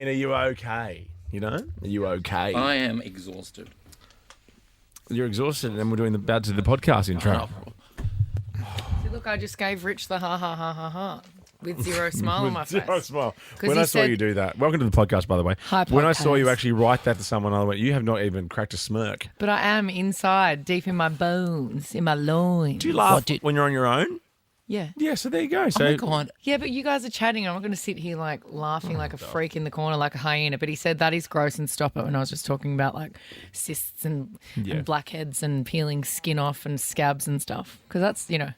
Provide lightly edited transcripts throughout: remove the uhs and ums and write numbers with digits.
Are you okay? You know? Are you okay? I am exhausted. You're exhausted, and we're doing about to the podcast intro. See, look, I just gave Rich the ha ha ha ha ha with zero smile on my face. Zero smile. 'Cause When he I saw said- you do that, welcome to the podcast, by the way. Hi, When I saw you podcast. actually write that to someone, I went, you have not even cracked a smirk. But I am inside, deep in my bones, in my loins. Do you laugh when you're on your own? Yeah. Yeah, so there you go. Oh So my God. Yeah, but you guys are chatting. I'm not going to sit here like laughing like a freak in the corner like a hyena. But he said that is gross and stop it when I was just talking about like cysts and blackheads and peeling skin off and scabs and stuff. Because that's, yeah.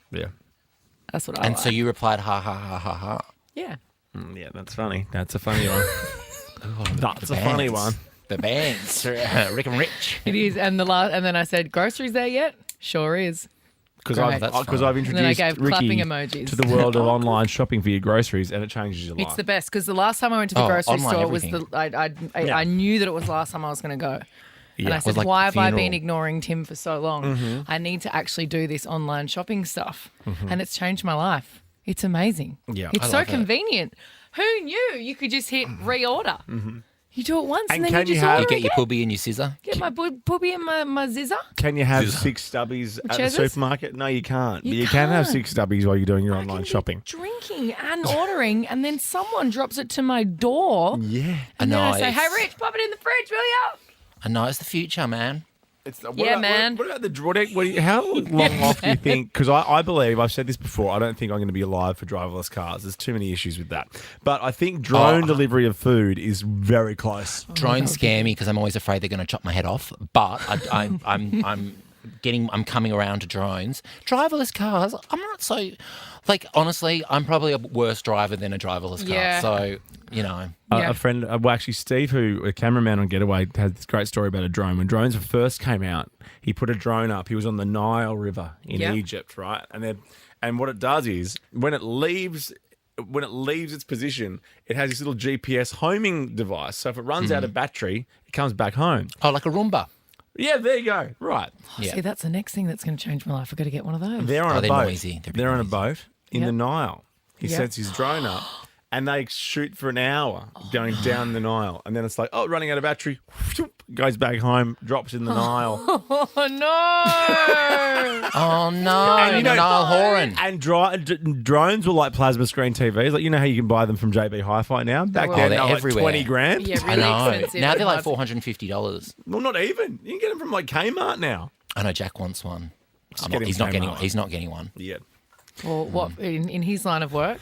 that's what I And like. so you replied, ha, ha, ha, ha, ha. Yeah. Yeah, that's funny. That's a funny one. That's a funny one. The bands, Rick and Rich. It is. And then I said, groceries there yet? Sure is. Because Great. I've And then I introduced gave Ricky clapping emojis. to the world of online shopping for your groceries, and it changes your life. It's the best because the last time I went to the Oh, grocery online store was everything. I knew that it was the last time I was going to go. And I Yeah. said, Was like why have I funeral. been ignoring Tim for so long? Mm-hmm. I need to actually do this online shopping stuff. And it's changed my life. It's amazing. Yeah, It's I so love it. convenient. Who knew you could just hit reorder? You do it once And and, then can you you just have- order You get your again. puppy and your scissor. Get my puppy and my zizzer. Can you have Zizza. 6 stubbies at the Cheddars? supermarket? No, you can't. You But you can have can't. 6 stubbies while you're doing your I online can be shopping. drinking and ordering, and then someone drops it to my door. Yeah. And then I know, say, it's- hey, Rich, pop it in the fridge, will you? I know it's the future, man. Man. What about the draw deck? How long off do you think? Because I believe, I've said this before, I don't think I'm going to be alive for driverless cars. There's too many issues with that. But I think drone delivery of food is very close. Drones scare me because I'm always afraid they're going to chop my head off. But I'm coming around to drones. Driverless cars, I'm not so, like, honestly, I'm probably a worse driver than a driverless car. Yeah. So, you know. Yeah. A friend, well, actually, Steve, who a cameraman on Getaway, had this great story about a drone. When drones first came out, he put a drone up. He was on the Nile River in Yeah. Egypt, right? And what it does is when it leaves its position, it has this little GPS homing device. So if it runs out of battery, it comes back home. Oh, like a Roomba. Yeah, there you go. Right. Yeah. See, that's the next thing that's going to change my life. I've got to get one of those. They're on a they're boat. noisy. They're a bit They're on a noisy. boat in Yep. the Nile. He Yep. sets his drone up. And they shoot for an hour going down the Nile. And then it's like, oh, running out of battery. Goes back home, drops in the Nile. Oh, no. Oh, no. And you know- Niall Horan. And drones were like plasma screen TVs. Like, you know how you can buy them from JB Hi-Fi now? Back were. then, Oh, they they're were like everywhere. 20 grand. Yeah, I really know. expensive. Now they're like Hard- $450. Well, not even. You can get them from like Kmart now. I know Jack wants one. get him He's not getting Kmart. one. He's not getting one. Yeah. Well, what in his line of work?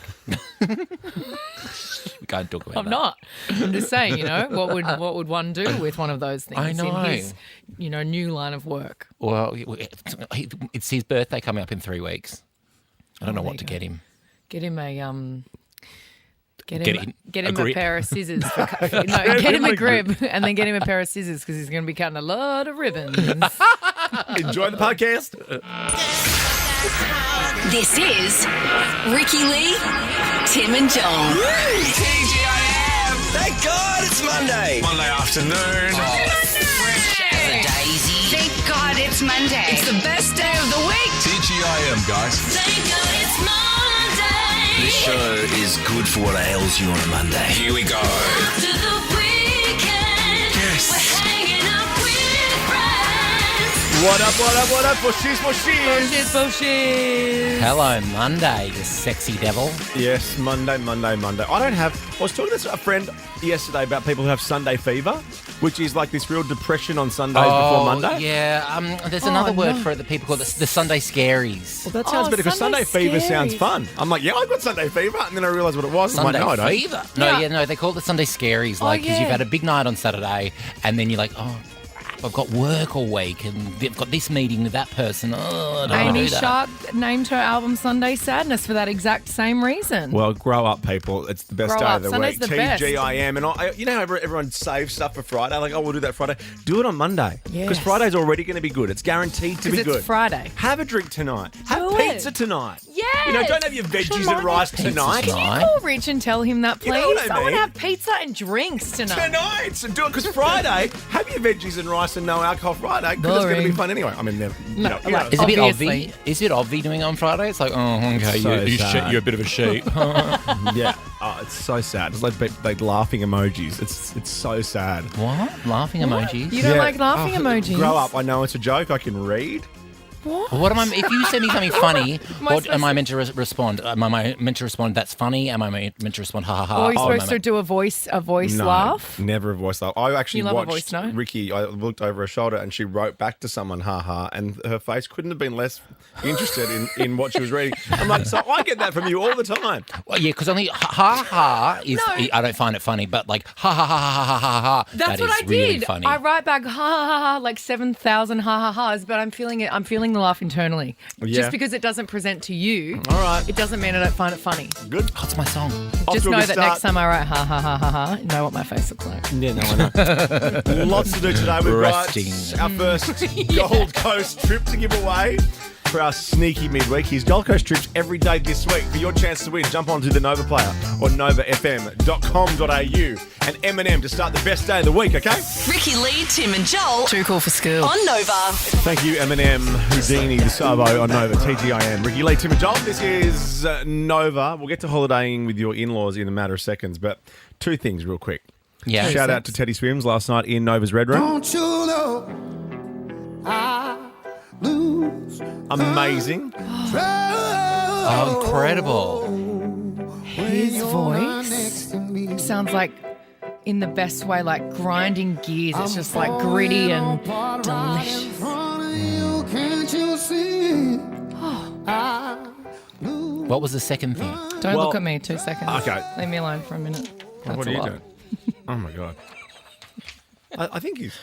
We can't talk about I'm that. not. I'm just saying, what would one do with one of those things I know. in his, new line of work? Well, it's his birthday coming up in 3 weeks. I don't know there what to you get him. Get him a Get Get him a a grip. pair of scissors. Get him a grip and then get him a pair of scissors because he's going to be cutting a lot of ribbons. Enjoy the podcast. This is Ricky Lee, Tim and John. TGIM! Thank God it's Monday. Monday afternoon. Fresh as a daisy. Thank God it's Monday. It's the best day of the week. TGIM, guys. Thank God it's Monday. This show is good for what ails you on a Monday. Here we go. To the weekend. Yes. We're hanging out with friends. What up, what up, what up? Bushies, bushies. Bullshit. Hello, Monday, you sexy devil. Yes, Monday. I was talking to a friend yesterday about people who have Sunday fever, which is like this real depression on Sundays before Monday. Yeah, there's another word for it that people call the Sunday scaries. Well, that sounds better because Sunday fever sounds fun. I'm like, yeah, I've got Sunday fever. And then I realised what it was. I'm Sunday like, no, I don't. fever. No, they call it the Sunday scaries. Like, because you've yeah. had a big night on Saturday, and then you're like, oh, I've got work all week, and they've got this meeting with that person. Oh, I don't want to Amy do that. Sharp named her album Sunday Sadness for that exact same reason. Well, grow up, people. It's the best Grow day up. of the Sunday's week. the best. TGIM. And you know how everyone saves stuff for Friday? Like, oh, we'll do that Friday. Do it on Monday. Because Yes. Friday's already going to be good. It's guaranteed to be Because good. it's Friday. Have a drink tonight. Have Do it. pizza tonight. Yes. Yes. You know, don't have your veggies and rice tonight. Pizza's Can you call Rich and tell him that, please? You know what I want mean? to have pizza and drinks tonight. Tonight, so do it because Friday, have your veggies and rice and no alcohol Friday because it's going to be Boring. fun anyway. I mean, like- Is it a bit Obviously. obvi? Is it obvi doing it on Friday? It's like, oh, okay, So you sad. you're a bit of a sheep. yeah. Oh, it's so sad. It's like laughing emojis. It's so sad. What? Laughing emojis? You don't like laughing emojis? Grow up. I know it's a joke. I can read. What am I? If you send me something funny, Am I what am I supposed meant to respond? Am I meant to respond? That's funny. Am I meant to respond? Ha ha ha. Or are you Oh, am I supposed to meant- do a voice laugh? Never a voice laugh. I actually You love a watched voice note? Ricky. I looked over her shoulder and she wrote back to someone, ha ha, and her face couldn't have been less interested in what she was reading. I'm like, so I get that from you all the time. Well, yeah, because only ha ha is. No. I don't find it funny, but like ha ha ha ha ha ha ha. That's that what is I really did. funny. I write back ha ha ha ha like 7,000 ha ha ha's, but I'm feeling it. I'm feeling the laugh internally. Yeah. Just because it doesn't present to you, All right. it doesn't mean I don't find it funny. Good. Oh, it's my song. Off Just to a know good that start. next time I write ha ha ha ha ha, you know what my face looks like. Yeah, no, I know. Lots to do today. We've Resting. got our first Gold Coast trip to give away for our sneaky midweek. Here's Gold Coast trips every day this week. For your chance to win, jump onto the Nova Player or novafm.com.au and M&M to start the best day of the week, okay? Ricky Lee, Tim and Joel Too cool for school. on Nova. Thank you, M&M, Houdini, the Savo on Nova, TGIM. Ricky Lee, Tim and Joel. This is Nova. We'll get to holidaying with your in-laws in a matter of seconds, but two things real quick. Yeah. Shout out to Teddy Swims last night in Nova's Red Room. Don't you know I lose Amazing. control Oh, incredible. His next voice to me? sounds like, in the best way, like grinding gears. It's just like gritty and delicious. In front of you, can't you see? I lose. What was the second thing? Don't Well, look at me 2 seconds. okay. Leave me alone for a minute. That's What are a you lot. doing? Oh, my God. I think he's...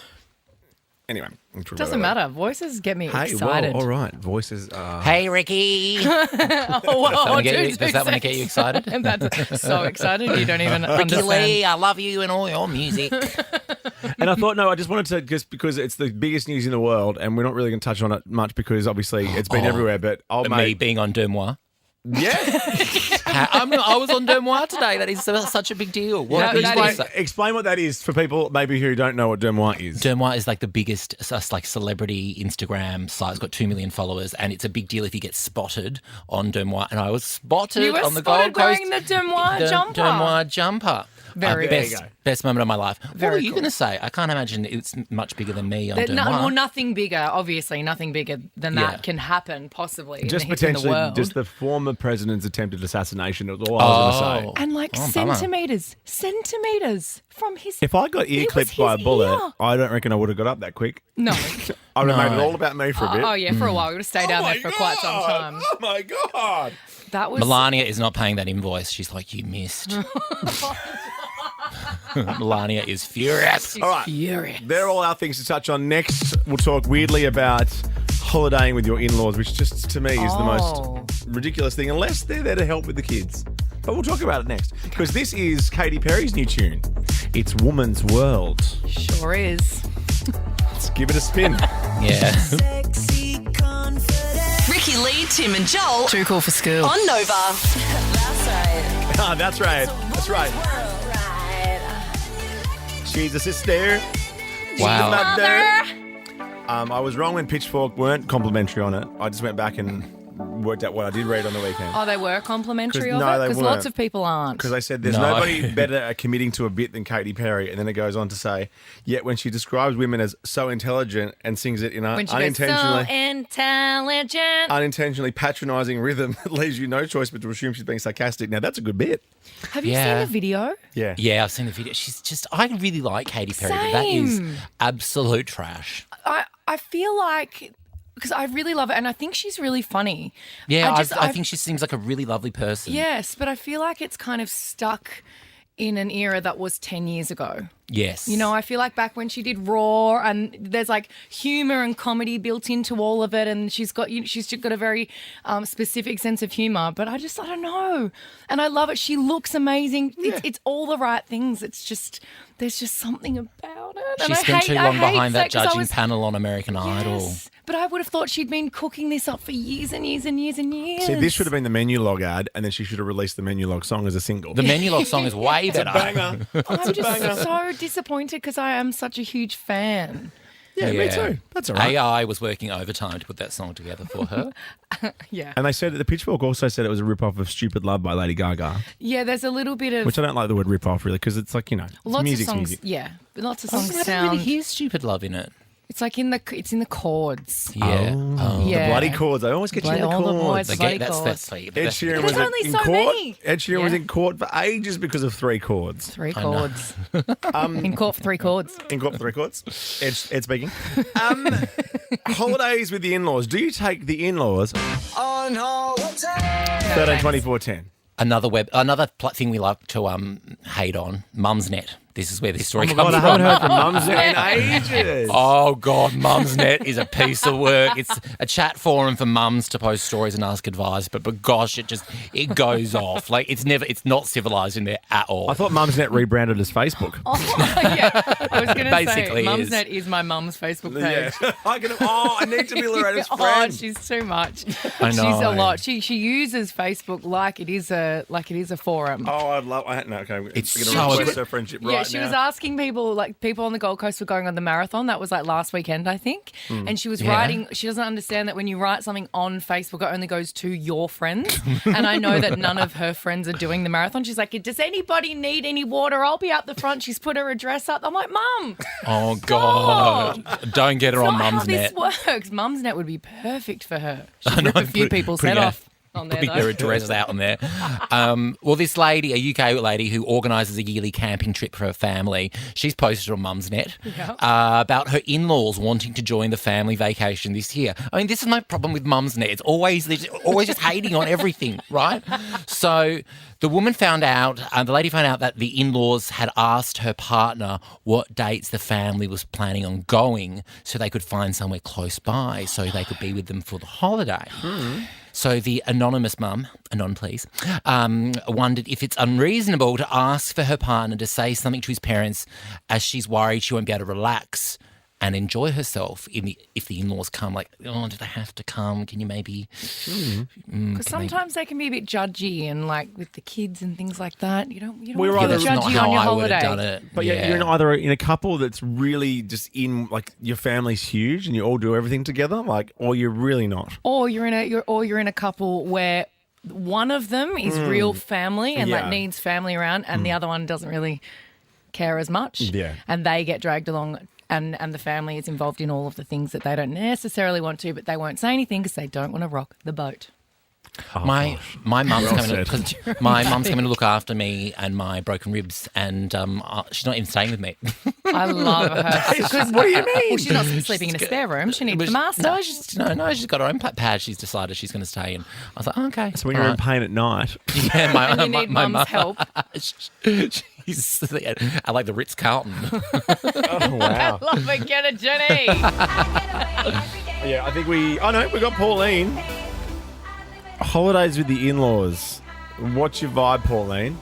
Anyway. Doesn't matter. Voices get me Hey, excited. well, all right. Voices are... Hey, Ricky. Oh, whoa, Does dude, that want to get you excited? That's so excited. You don't even Ricky understand. Lee, I love you and all your music. And I thought, no, I just wanted to, just because it's the biggest news in the world, and we're not really going to touch on it much because obviously it's been everywhere, but Me mate, being on Demois. yeah. I was on Demois today. That is such a big deal. What Yeah, a big that deal. is- Explain what that is for people maybe who don't know what Demois is. Demois is like the biggest like celebrity Instagram site. It's got 2 million followers, and it's a big deal if you get spotted on Demois. And I was spotted You were on the spotted Gold Coast. wearing the Demois jumper. Demois jumper. Very There good. you go. Best moment of my life. Very what were you cool. going to say? I can't imagine it's much bigger than me on That- Demois. well, nothing bigger, obviously, nothing bigger than Yeah. that can happen possibly Just in the potentially, world. just the former president's attempted assassination. Is all I was going to say. and like Oh, bummer. centimeters from his. If I got ear It was clipped by a his bullet, ear. I don't reckon I would have got up that quick. No. I would have made it No. all about me for a bit. Oh yeah, for a while we would have stayed down there for quite some time. Oh my God. That was Melania is not paying that invoice. She's like, you missed. Melania is furious. All right. furious. They're all our things to touch on. Next, we'll talk weirdly about holidaying with your in-laws, which just to me is the most ridiculous thing, unless they're there to help with the kids. But we'll talk about it next, because this is Katy Perry's new tune. It's Woman's World. Sure is. Let's give it a spin. Yeah. Ricky Lee, Tim and Joel Too cool for school. on Nova. Ah, that's right. That's right. She's a sister. Wow. I was wrong when Pitchfork weren't complimentary on it. I just went back and worked out what I did read on the weekend. Oh, they were complimentary 'Cause- of no, it? they Because weren't. lots of people aren't. Because they said there's No. nobody better at committing to a bit than Katy Perry. And then it goes on to say, yet when she describes women as so intelligent and sings it in an When she goes, so unintentionally patronising rhythm, it leaves you no choice but to assume she's being sarcastic. Now, that's a good bit. Have you Yeah. seen the video? Yeah. Yeah, I've seen the video. I really like Katy Perry, but that is Same. absolute trash. I feel like, because I really love it, and I think she's really funny. Yeah, I I think she seems like a really lovely person. Yes, but I feel like it's kind of stuck in an era that was 10 years ago. Yes. You know, I feel like back when she did Raw, and there's like humor and comedy built into all of it, and she's got a very specific sense of humor. But I don't know, and I love it. She looks amazing. It's all the right things. It's just there's just something about it. She spent too long behind that judging panel on American Idol. But I would have thought she'd been cooking this up for years and years and years and years. See, this should have been the menu log ad, and then she should have released the menu log song as a single. The menu log song is way better. Banger. I'm just so disappointed because I am such a huge fan. Yeah, me too. That's all right. AI was working overtime to put that song together for her. Yeah. And they said the Pitchfork also said it was a rip-off of Stupid Love by Lady Gaga. Yeah, there's a little bit of... Which I don't like the word rip-off, really, because it's like, it's lots music's of songs, music. Yeah, lots of I songs don't sound... really hear Stupid Love in it. It's like in the chords. Yeah. Oh. Yeah. The bloody chords. I always get you in the All the chords. boys. That's sweet. Ed Sheeran There's was only in so court. many. Ed Sheeran was Yeah. in court for ages because of 3 chords. 3 chords. In court for 3 chords. In court for 3 chords. Ed speaking. Holidays with the in-laws. Do you take the in-laws? On holiday. 13, 24, 10. Another thing we like to hate on, Mumsnet. This is where this story Oh my comes God, I from. haven't heard from Mums in ages. Oh, God, Mumsnet is a piece of work. It's a chat forum for mums to post stories and ask advice, but gosh, it goes off. Like, it's not civilised in there at all. I thought Mumsnet rebranded as Facebook. Oh, yeah. I was going to say, Basically Mumsnet is my mum's Facebook page. Yeah. I need to be Loretta's Oh, friend. she's too much. I know. She's a lot. She uses Facebook like it is a forum. Oh, I'd love... Okay, It's we're so going to request good. her friendship Yeah, right she now. was asking people on the Gold Coast were going on the marathon. That was like last weekend, I think. And she was writing, she doesn't understand that when you write something on Facebook, it only goes to your friends. And I know that none of her friends are doing the marathon. She's like, does anybody need any water? I'll be out the front. She's put her address up. I'm like, Mum. Oh, God. Don't get her on Not how Mumsnet. this works. Mumsnet would be perfect for her. She'd rip a few people's head off. On there, Putting their address out on there. Well, this lady, a UK lady who organises a yearly camping trip for her family, she's posted on Mumsnet about her in-laws wanting to join the family vacation this year. I mean, this is my problem with Mumsnet. They're always just hating on everything, right? So the lady found out that the in-laws had asked her partner what dates the family was planning on going so they could find somewhere close by so they could be with them for the holiday. So the anonymous mum, please, wondered if it's unreasonable to ask for her partner to say something to his parents as she's worried she won't be able to relax and enjoy herself if the in-laws come. Like, oh, do they have to come? Can you maybe... Because sometimes they can be a bit judgy and like with the kids and things like that. You don't We're want to either be That's not judgy how on your I would have holiday. done it. But yeah, you're either in a couple that's really just in, like, your family's huge and you all do everything together, like, or you're really not. Or you're in a couple where one of them is real family and like Yeah. needs family around, and the other one doesn't really care as much. Yeah. And they get dragged along. And the family is involved in all of the things that they don't necessarily want to, but they won't say anything because they don't want to rock the boat. My mum's Well coming my mum's coming to look after me and my broken ribs, and she's not even staying with me. I love her. What do you mean? Well, she's not sleeping in a spare room. She needs the master. No, she's got her own pad. She's decided she's going to stay in. I was like, oh, okay. So when you're all in pain at night. yeah, my, And you my, need my mum's mum- help. She's I like the Ritz Carlton. Oh, wow. Love it. Get it, Jenny. Yeah, I think we got Pauline. Holidays with the in-laws. What's your vibe, Pauline?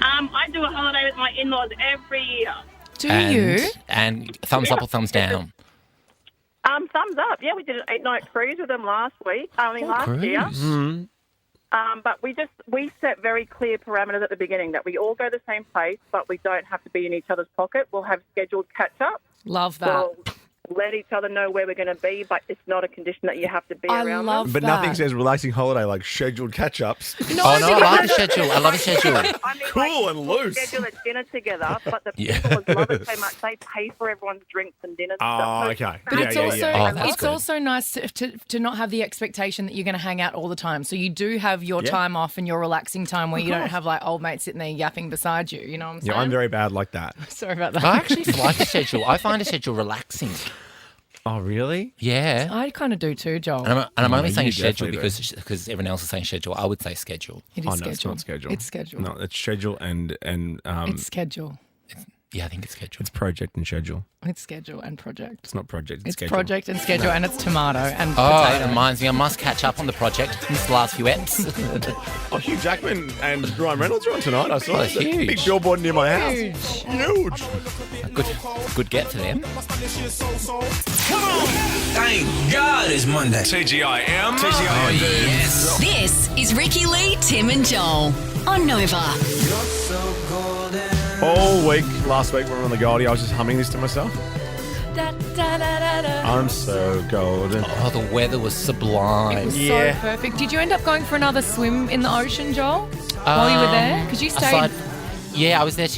I do a holiday with my in-laws every year. Do you? And thumbs up or thumbs down? Thumbs up. Yeah, we did an 8-night cruise with them last week. Last year. Cruise. But we set very clear parameters at the beginning that we all go to the same place, but we don't have to be in each other's pocket. We'll have scheduled catch-ups. Love that. We'll let each other know where we're going to be, but it's not a condition that you have to be I around love them. But that. nothing says relaxing holiday like scheduled catch-ups. No, Oh, no, I like the schedule. I love a schedule. I mean, Cool like, and we'll loose. schedule a dinner together, but the Yeah. people love it so much they pay for everyone's drinks and dinners. and Oh, stuff. So okay. But Yeah, it's yeah, also yeah. Oh, that's it's good. also nice to not have the expectation that you're going to hang out all the time. So you do have your Yeah. time off and your relaxing time where you don't have like old mates sitting there yapping beside you. You know what I'm saying? Yeah, I'm very bad like that. Sorry about that. I actually like a schedule. I find a schedule relaxing. Oh, really? Yeah. I kind of do too, Joel. And I'm only you saying schedule definitely do. because everyone else is saying schedule. I would say schedule. It is Oh, no, schedule. it's not schedule. It's schedule. No, it's schedule and It's schedule. Yeah, I think it's scheduled. It's project and schedule. It's schedule and project. It's not project. It's It's schedule. project and schedule, and it's tomato and Oh, potato. it reminds me, I must catch up on the project. Missed the last few eps. Oh, Hugh Jackman and Ryan Reynolds are on tonight. I saw Oh, it. It's a huge. big billboard near my house. Huge. Good get for them. Thank God it's Monday. TGIM. Yes. This is Ricky Lee, Tim and Joel on Nova. All week, last week when we were on the Goldie, I was just humming this to myself. Da, da, da, da, da. I'm so golden. Oh, the weather was sublime. It was Yeah. so perfect. Did you end up going for another swim in the ocean, Joel, while you were there? Because you stayed. I was there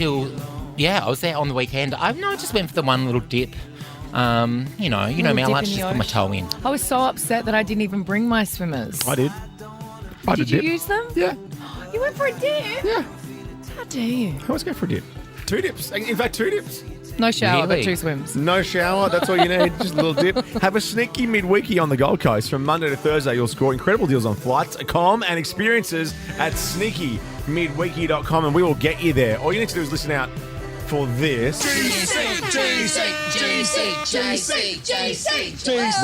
I was there on the weekend. I just went for the one little dip. You know me, I Little like dip to in just the put my ocean. toe in. I was so upset that I didn't even bring my swimmers. I did. I Did you use them? Yeah. You went for a dip? Yeah. How dare you? I always go for a dip. 2 dips. In fact, 2 dips. No shower, Really? but 2 swims. No shower. That's all you need. Just a little dip. Have a sneaky midweekie on the Gold Coast. From Monday to Thursday, you'll score incredible deals on flights, comm, and experiences at sneakymidweekie.com, and we will get you there. All you need to do is listen out for this. We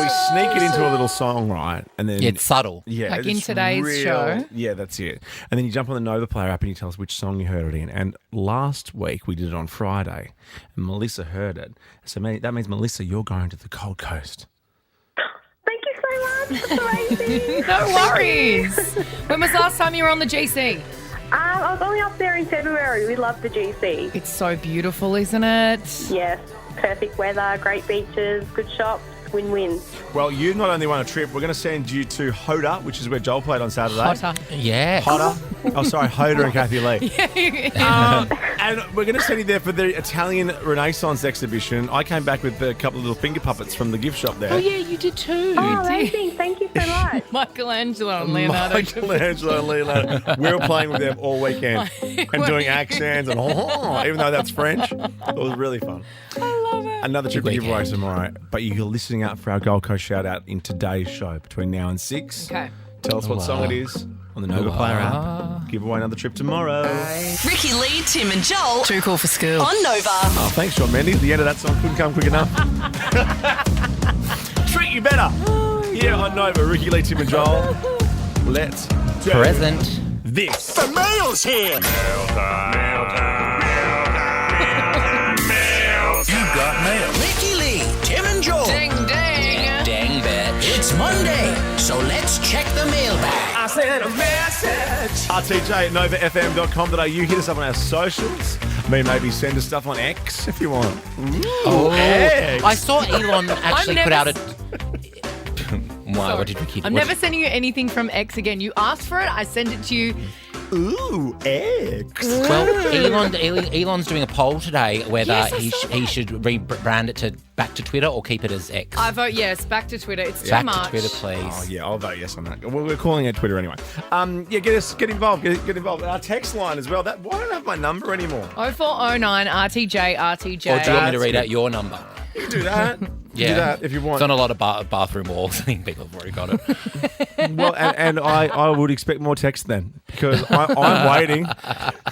sneak it into a little song, right? And then It's subtle. yeah, Like in it's today's show? Yeah, that's it. And then you jump on the Nova Player app and you tell us which song you heard it in. And last week we did it on Friday, and Melissa heard it. So that means, Melissa, you're going to the Gold Coast. Thank you so much. That's amazing. No worries. When was the last time you were on the GC? I was only up there in February. We love the GC. It's so beautiful, isn't it? Yes, perfect weather, great beaches, good shops, win-win. Well, you not only won a trip, we're going to send you to Hoda, which is where Joel played on Saturday. Hotter. Yeah. Hoda. Oh, sorry, Hoda and Kathy Lee. And we're going to send you there for the Italian Renaissance exhibition. I came back with a couple of little finger puppets from the gift shop there. Oh, yeah, you did too. Oh, amazing. Thank you so much. Michelangelo and Leonardo. Michelangelo and Leonardo. We were playing with them all weekend and doing accents and even though that's French, it was really fun. I love it. Another trip to Big give away weekend. tomorrow, but you're listening out for our Gold Coast shout out in today's show between now and 6. Okay. Tell us what song it is on the Nova Player app. Give away another trip tomorrow. Ricky Lee, Tim and Joel Too cool for school. on Nova. Oh, thanks, Sean Mendy. The end of that song couldn't come quick enough. Treat you better. Yeah, on Nova. Ricky Lee, Tim and Joel. Let's do Present. this. The mail's here. You got mail. Ricky Lee, Tim and Joel. Ding, ding. Dang bitch. It's Monday, so let's check the mailbag. I sent a message. RTJ at novafm.com.au. Hit us up on our socials. Maybe send us stuff on X if you want. Oh, X. I saw Elon actually never put out a. s- Why? What did we keep? I'm never sending you anything from X again. You asked for it, I send it to you. Ooh, X. Well, Elon's doing a poll today whether Yes, I he saw he should rebrand it to back to Twitter or keep it as X. I vote yes, back to Twitter. It's too Back much. to Twitter, please. Oh, yeah, I'll vote yes on that. Well, we're calling it Twitter anyway. Get involved. Get involved. Our text line as well. Why don't I have my number anymore? 0409 RTJ RTJ. Or do you want me to That's read good. out your number? You can do that. Yeah. Do that if you want. It's on a lot of bathroom walls. I think people have already got it. Well, and I would expect more text then because I'm waiting.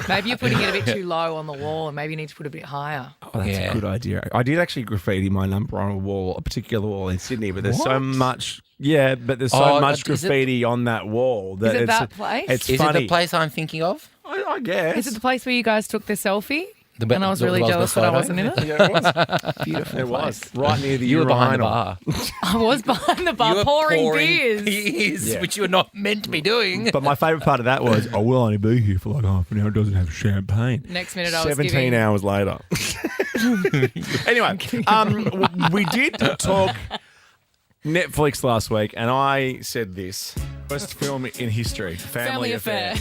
Maybe you're putting it a bit too low on the wall and maybe you need to put it a bit higher. Oh, that's Yeah. a good idea. I did actually graffiti my number on a particular wall in Sydney, but there's so much. Yeah, but there's so Oh, much is it- graffiti on that wall that Is it it's that place? It's Is funny. it the place I'm thinking of? I guess. Is it the place where you guys took the selfie? The And I was really jealous that I wasn't in it. Yeah, it was. Beautiful. It was right near the You were behind the urinal. bar. I was behind the bar You were pouring beers. beers, Yeah. which you were not meant to be doing. But my favourite part of that was, I will only be here for like half an hour. It doesn't have champagne. Next minute I was 17 giving... hours later. Anyway, we did talk Netflix last week, and I said this. Worst film in history, Family Affair.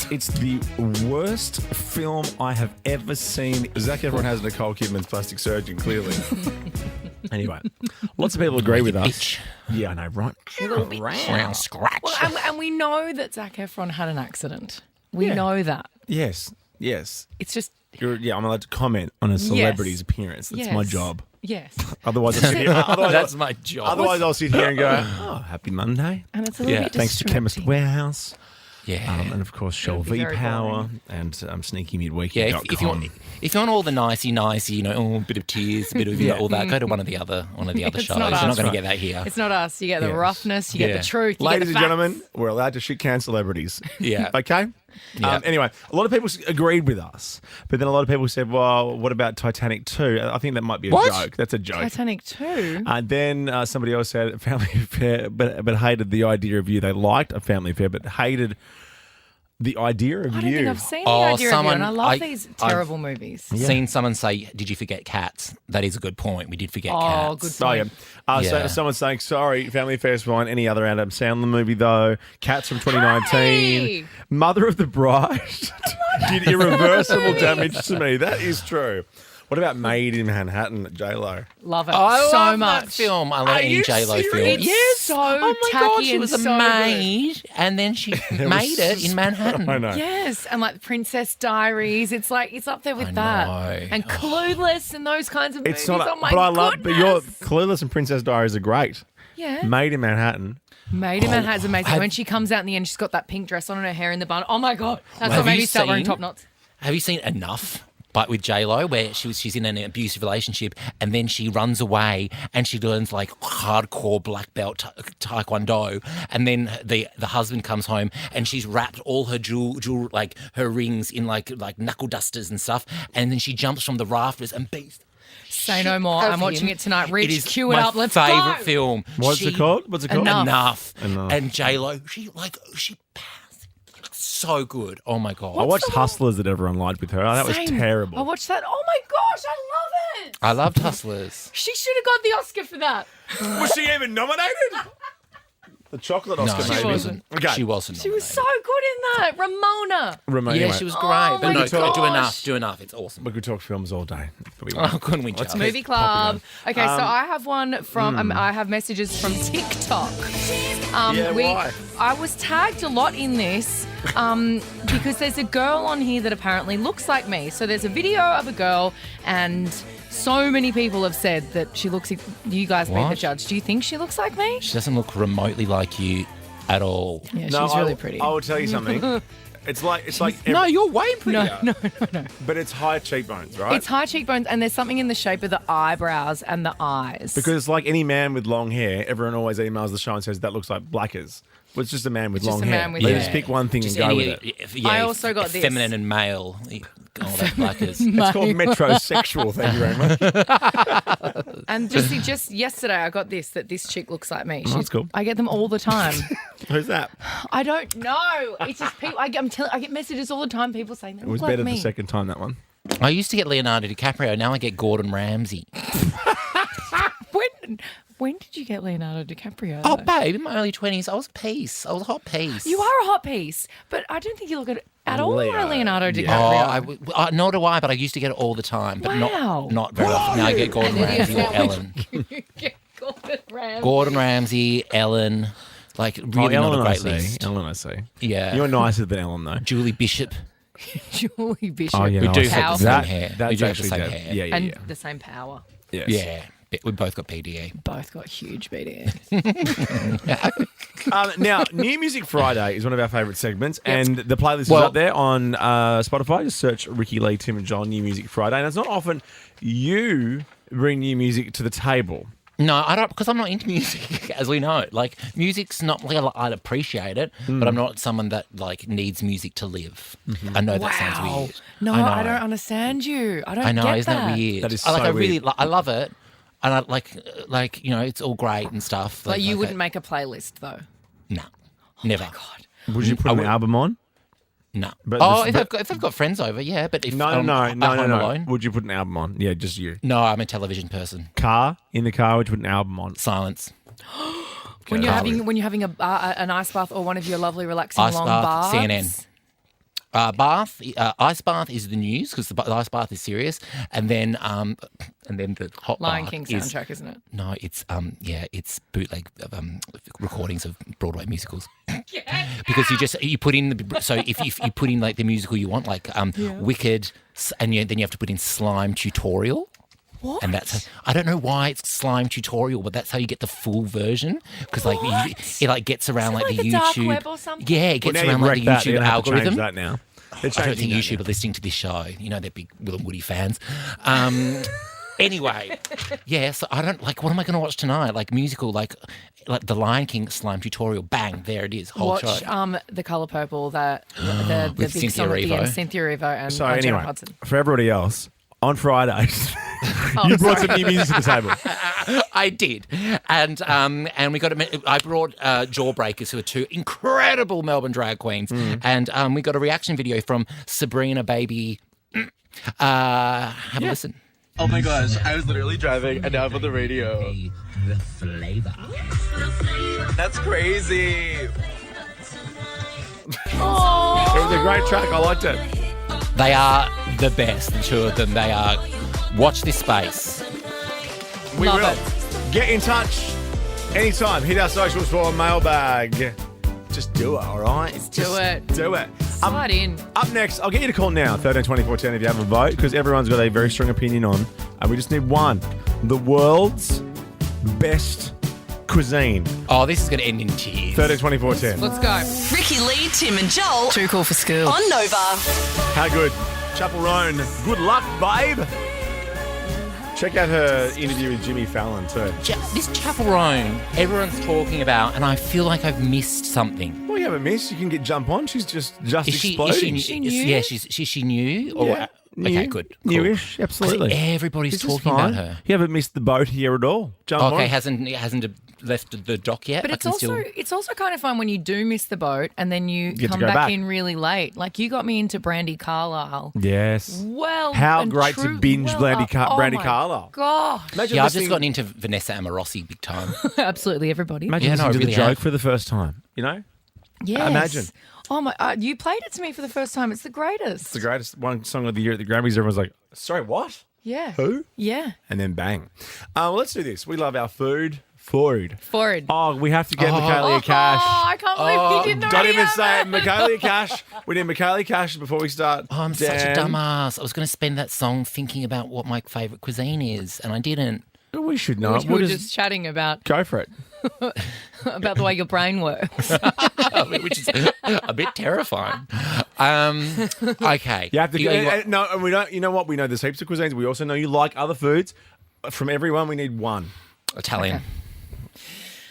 It's the worst film I have ever seen. Zac Efron has Nicole Kidman's plastic surgeon, clearly. Anyway, lots of people agree with us. Bitch. Yeah, I know, right? Round scratch. Well, and we know that Zac Efron had an accident. We Yeah. know that. Yes. It's just... I'm allowed to comment on a celebrity's appearance. That's my Yes. job. Yes. Otherwise, I'll sit here. That's my job. Otherwise, I'll sit here and go, oh, happy Monday. And it's a little bit Thanks to Chemist distracting. Warehouse. Yeah. And of course, Shell be very V-Power and sneakymidweeky.com. Yeah, if you want all the nicey, you know, a bit of tears, a bit of all that, go to one of the other It's shows. not You're us. not going to get that here. It's not us. You get the Yeah. roughness, you get Yeah. the truth, you Ladies get the and facts. gentlemen, we're allowed to shit can celebrities. Yeah. Okay? Yeah. Anyway, a lot of people agreed with us, but then a lot of people said, well, what about Titanic 2? I think that might be a What? joke. That's a joke. Titanic 2. And then somebody else said Family Affair, but hated the idea of you. They liked a Family Affair, but hated the idea of I don't you. think I've seen the Oh, idea of you, someone- and I love these terrible movies. Seen someone say, "Did you forget Cats?" That is a good point. We did forget Oh, Cats. good Oh, yeah. point. So Yeah. someone's saying, sorry, Family Affair's fine. Any other Adam Sandler movie, though? Cats from 2019. Hey! Mother of the Bride did irreversible damage to me. That is true. What about Made in Manhattan, J-Lo? Love it I so love much. that film. I love Are any you J-Lo film. serious? It's so Oh my tacky God, she and was a so maid, and then she made it in Manhattan. I know. Yes, and like Princess Diaries, it's like it's up there with I that, know. and Clueless and those kinds of It's movies. not, oh my but I love, but your goodness. Clueless and Princess Diaries are great. Yeah. Made in Manhattan. Made in Manhattan's amazing. have- When she comes out in the end, she's got that pink dress on and her hair in the bun. Oh my God, that's Have what made you me start wearing seen- top knots. Have you seen Enough? But with J-Lo, where she's in an abusive relationship, and then she runs away and she learns like hardcore black belt taekwondo, and then the husband comes home and she's wrapped all her jewel like her rings in like knuckle dusters and stuff, and then she jumps from the rafters and beats. Say no more. Out I'm for watching him. it tonight. Rich, It is cue it my up. Let's favorite go. film. What's it called? What's it called? Enough. Enough. And J-Lo, she so good. Oh my God. I watched Hustlers that everyone liked with her. That was Same. terrible. I watched that. Oh my gosh, I love it. I loved Hustlers. She should have got the Oscar for that. Was she even nominated? The chocolate Oscar, No, maybe. she wasn't. Okay. She wasn't. She was so good in that. Ramona. Ramona, Yeah, anyway, she was Oh great. my but no, gosh. do enough. Do enough. It's awesome. We could talk films all day. But we Oh, won't. couldn't we Let's just? Movie Club. Okay, so I have one from. I have messages from TikTok. Yeah, why? I was tagged a lot in this because there's a girl on here that apparently looks like me. So there's a video of a girl, and so many people have said that she looks. You guys be the What? judge. Do you think she looks like me? She doesn't look remotely like you at all. Yeah, No, she's really pretty. I will tell you something. It's like No, you're way prettier. no. but it's high cheekbones, right? It's high cheekbones, and there's something in the shape of the eyebrows and the eyes. Because it's like any man with long hair, everyone always emails the show and says that looks like blackers. Well, it's just a man with It's just long a hair. man with They hair. just pick one thing Just and go any, with it. yeah, I also got this. feminine and male. All that blackers. It's called metrosexual. Thank you very much. And just yesterday, I got that this chick looks like me. that's cool. I get them all the time. Who's that? I don't know. It's just people. I get messages all the time. People saying they It was look like better me. the second time, that one. I used to get Leonardo DiCaprio. Now I get Gordon Ramsay. When did you get Leonardo DiCaprio? Oh, though? babe, in my early 20s, I was a piece. I was a hot piece. You are a hot piece, but I don't think you look at all like Leonardo Oh, DiCaprio. nor do I, but I used to get it all the time. But Wow. not very often. Now I get Gordon And then Ramsay you or Ellen. Get Gordon Ramsay. Gordon Ramsay, Ellen. Like, really Ellen, not a I great see. list. Ellen, I see. Yeah. You're nicer than Ellen, though. Julie Bishop. Julie Bishop. Oh, yeah, We no, do I see. have the That- same hair. That's We do have actually the same good. hair. Yeah, yeah, and yeah. the same power. Yes. Yeah. We both got PDA. Both got huge BDS. Now, New Music Friday is one of our favourite segments, and the playlist is up there on Spotify. Just search Ricky Lee, Tim and John, New Music Friday. And it's not often you bring new music to the table. No, I don't, because I'm not into music, as we know. Like, music's not, like, I'd appreciate it, but I'm not someone that, like, needs music to live. I know that sounds weird. No, I know. I don't understand you. I don't I know, get isn't that. that weird? That is I so really, weird. I love it, and I like, you know, it's all great and stuff. Like you wouldn't make a playlist though. No, never. God. Would you put an album on? No. But Oh, this- if I've got friends over, yeah. But if No. I'm at home alone, Would you put an album on? Yeah, just you. no, I'm a television person. In the car, would you put an album on? Silence. When you're having an ice bath or one of your lovely relaxing Ice long bath, baths. CNN. Ice bath is the news because the ice bath is serious, and then the hot Lion bath King is, soundtrack, isn't it? No, it's it's bootleg recordings of Broadway musicals. Because you put in if you put in like the musical you want, like Wicked, and then you have to put in Slime Tutorial. What? And I don't know why it's slime tutorial, but that's how you get the full version. Because like it like gets around like the the dark YouTube. web or something? Yeah, it gets Well, now around you've like the wrecked that. You're YouTube gonna have to change algorithm. that now. I don't think YouTube are listening to this show. You know, they're big Will and Woody fans. Anyway, yeah, so I don't like. What am I going to watch tonight? Like musical, like the Lion King slime tutorial. Bang, there it is. Whole Watch show. The Colour Purple, the big Cynthia song at the end, Erivo. Cynthia Erivo and So Jenna anyway, Hudson. for everybody else, on Fridays, you brought some new music to the table. I did, and we got. I brought Jawbreakers, who are two incredible Melbourne drag queens, and we got a reaction video from Sabrina Baby. Have a listen. Oh my gosh, I was literally driving and now I'm on the radio. The flavor. That's crazy. It was a great track. I liked it. They are the best, the two of them. They are. Watch this space. We Love will. it. Get in touch anytime. Hit our socials for a mailbag. Just do it, all right? do it. Do it. Slide in. Up next, I'll get you to call now, 13 24 10 if you have a vote, because everyone's got a very strong opinion on, and we just need one. The world's best cuisine. Oh, this is going to end in tears. 13 24 10. Let's go. Ricky Lee, Tim and Joel Too cool for school. on Nova. How good? Chapel Roan. Good luck, babe. Check out her interview with Jimmy Fallon, too. This chaperone, everyone's talking about, and I feel like I've missed something. Well, you haven't missed. You can get jump on. She's just exploding. Is she new? Or Yeah. Okay, New. good. Cool. Newish, absolutely. Everybody's This is talking fine. about her. You haven't missed the boat here at all. Jump on. Okay, hasn't left the dock yet. But I it's can also it's also kind of fun when you do miss the boat and then you Get to come go back back. in really late. Like you got me into Brandy Carlisle. Yes. Well, How and great to binge Brandy my Carlisle. God, Imagine Yeah, I've just listening- gotten into Vanessa Amorosi big time. absolutely everybody. Imagine Yeah, no, listening I to really the joke have. for the first time. You know? Yes. Imagine. Oh my! You played it to me for the first time. It's the greatest. It's the greatest one song of the year at the Grammys. Everyone's like, sorry, what? Yeah. Who? Yeah. And then bang. Well, let's do this. We love our food. Food. Forward. Oh, we have to get Michaelia Cash. Oh, I can't believe you didn't Don't already even have say it. it. Michaelia Cash. We need Michaelia Cash before we start. Oh, I'm such a Dan. dumbass. I was going to spend that song thinking about what my favourite cuisine is, and I didn't. We should know. We were just chatting about go for it. the way your brain works. Which is a bit terrifying. Okay. You have to. No, and we don't. You know what? We know there's heaps of cuisines. We also know you like other foods. From everyone, we need one. Italian. Okay.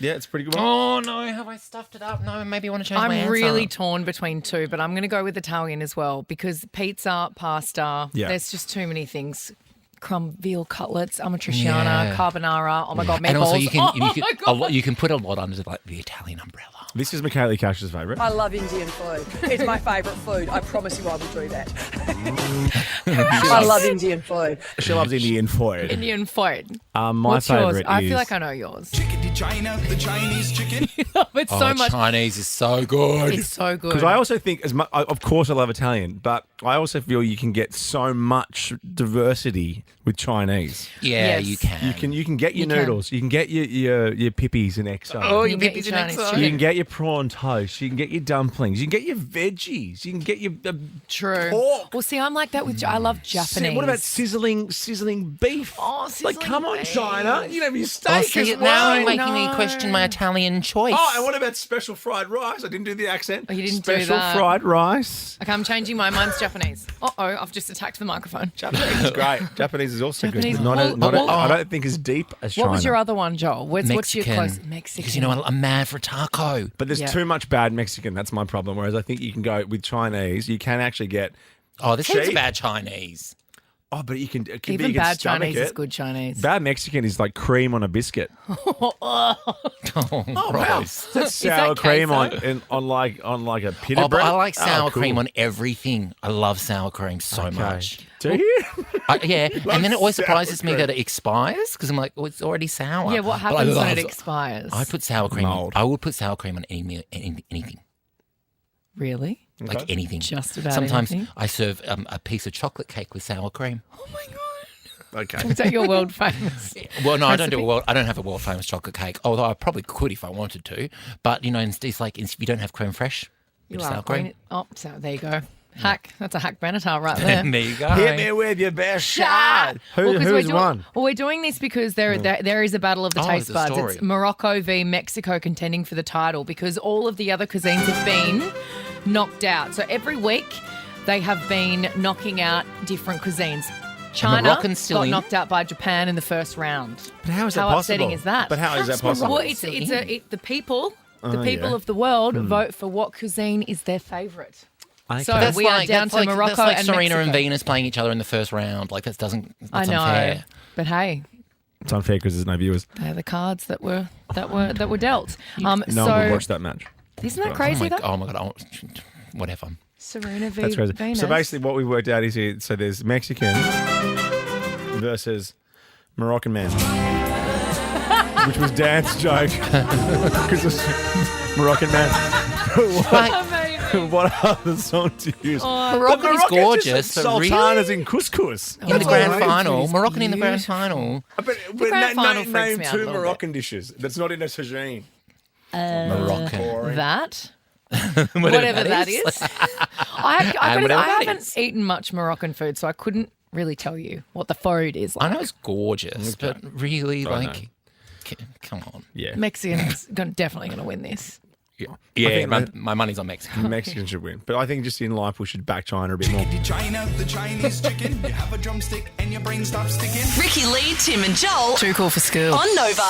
Yeah, it's a pretty good one. Oh no, have I stuffed it up? No, maybe I want to change my I'm answer. really torn between two, but I'm going to go with Italian as well because pizza, pasta, Yeah. there's just too many things. Crumb veal cutlets, amatriciana, Yeah. carbonara. Oh my God, meatballs. And also, you oh can my God. you can put a lot under like the Italian umbrella. This is Michaelia Cash's favourite. I love Indian food. It's my favourite food. I promise you I will do that. I love Indian food. She loves Indian food. Indian food. My What's yours? favourite I is. feel like I know yours. Chicken to China, the Chinese chicken. It's so much. Chinese is so good. It's so good. Because I also think, as much, of course, I love Italian, but I also feel you can get so much diversity with Chinese. Yeah, Yes. you can. You can get your You can. noodles. You can get your pippies and exo. Oh, You you can get pippies your and Chinese exo. chicken. You can get your prawn toast. You can get your dumplings. You can get your veggies. You can get your True. pork. Well, see, I'm like that with. I love Japanese. What about sizzling beef? Oh, like, sizzling come on, beef. China. You can have your steak Oh, see, as now you're well. making me question my Italian choice. Oh, and what about special fried rice? I didn't do the accent. Oh, you didn't do special that. fried rice. Okay, I'm changing mine. Mine's Japanese. I've just attacked the microphone. Japanese is great. Japanese is also Japanese- good. Not well, I don't think as deep as China. What was your other one, Joel? What's your close? Because Mexican. you know I'm mad for a taco. But there's Yeah. too much bad Mexican. That's my problem. Whereas I think you can go with Chinese. You can actually get. Oh, this is Cheap. bad Chinese. Oh, but you can. It can be, Even you can bad stomach Chinese it. is good Chinese. Bad Mexican is like cream on a biscuit. Oh, Wow, that's sour that cream queso? on like a pita Oh, but bread. I like sour Oh, cool. cream on everything. I love sour cream so Okay. much. Do you? Yeah, and then it always sour surprises me cream. that it expires because I'm like, oh, it's already sour. Yeah, what But I happens when love- it expires? I put sour cream. Mold. I would put sour cream on any meal, anything, Really? like anything. Just about Sometimes anything? I serve a piece of chocolate cake with sour cream. Oh my God. Okay. Is that your world famous? Well, no, I don't do Recipe? I don't have a world famous chocolate cake. Although I probably could if I wanted to. But you know, it's like if you don't have creme fraiche, You bit of are sour cream. queen. Oh, so there you go. Hack. That's a hack Benatar right there. There you go. Hit me with your best shot. Who's won? Well, we're doing this because there is a battle of the taste there's a buds. story. It's Morocco v Mexico contending for the title because all of the other cuisines have been knocked out. So every week they have been knocking out different cuisines. China Moroccan's still got in? knocked out by Japan in the first round. But how is that How possible? upsetting is that? But how is that possible? Well, the people of the world vote for what cuisine is their favourite. Okay. So we are down to Morocco that's like and Serena Mexico. and Venus playing each other in the first round. Like, that's I know, unfair. but hey, It's unfair because there's no viewers. they're the cards that were dealt. No one would watch that match. Isn't that crazy? Oh my God. Whatever. Serena v That's crazy. Venus. So basically, what we worked out is here. So there's Mexican versus Moroccan man, which was Dan's joke because it's Moroccan man. What other song to use? Moroccan is gorgeous. Just but sultanas really? in couscous. In the grand final. Moroccan in the grand final. But grand final freaks name me out a two little Moroccan dishes that's not in a tagine. Moroccan. that. Whatever that is. I haven't eaten much Moroccan food, so I couldn't really tell you what the food is like. I know it's gorgeous, but really, come on. Yeah. Mexican's definitely going to win this. Yeah, my money's on Mexico. Mexican should win. But I think just in life we should back China a bit more. China, the Chinese chicken. You have a drumstick and your brain stops sticking. Ricky Lee, Tim and Joel Too cool for school. on Nova.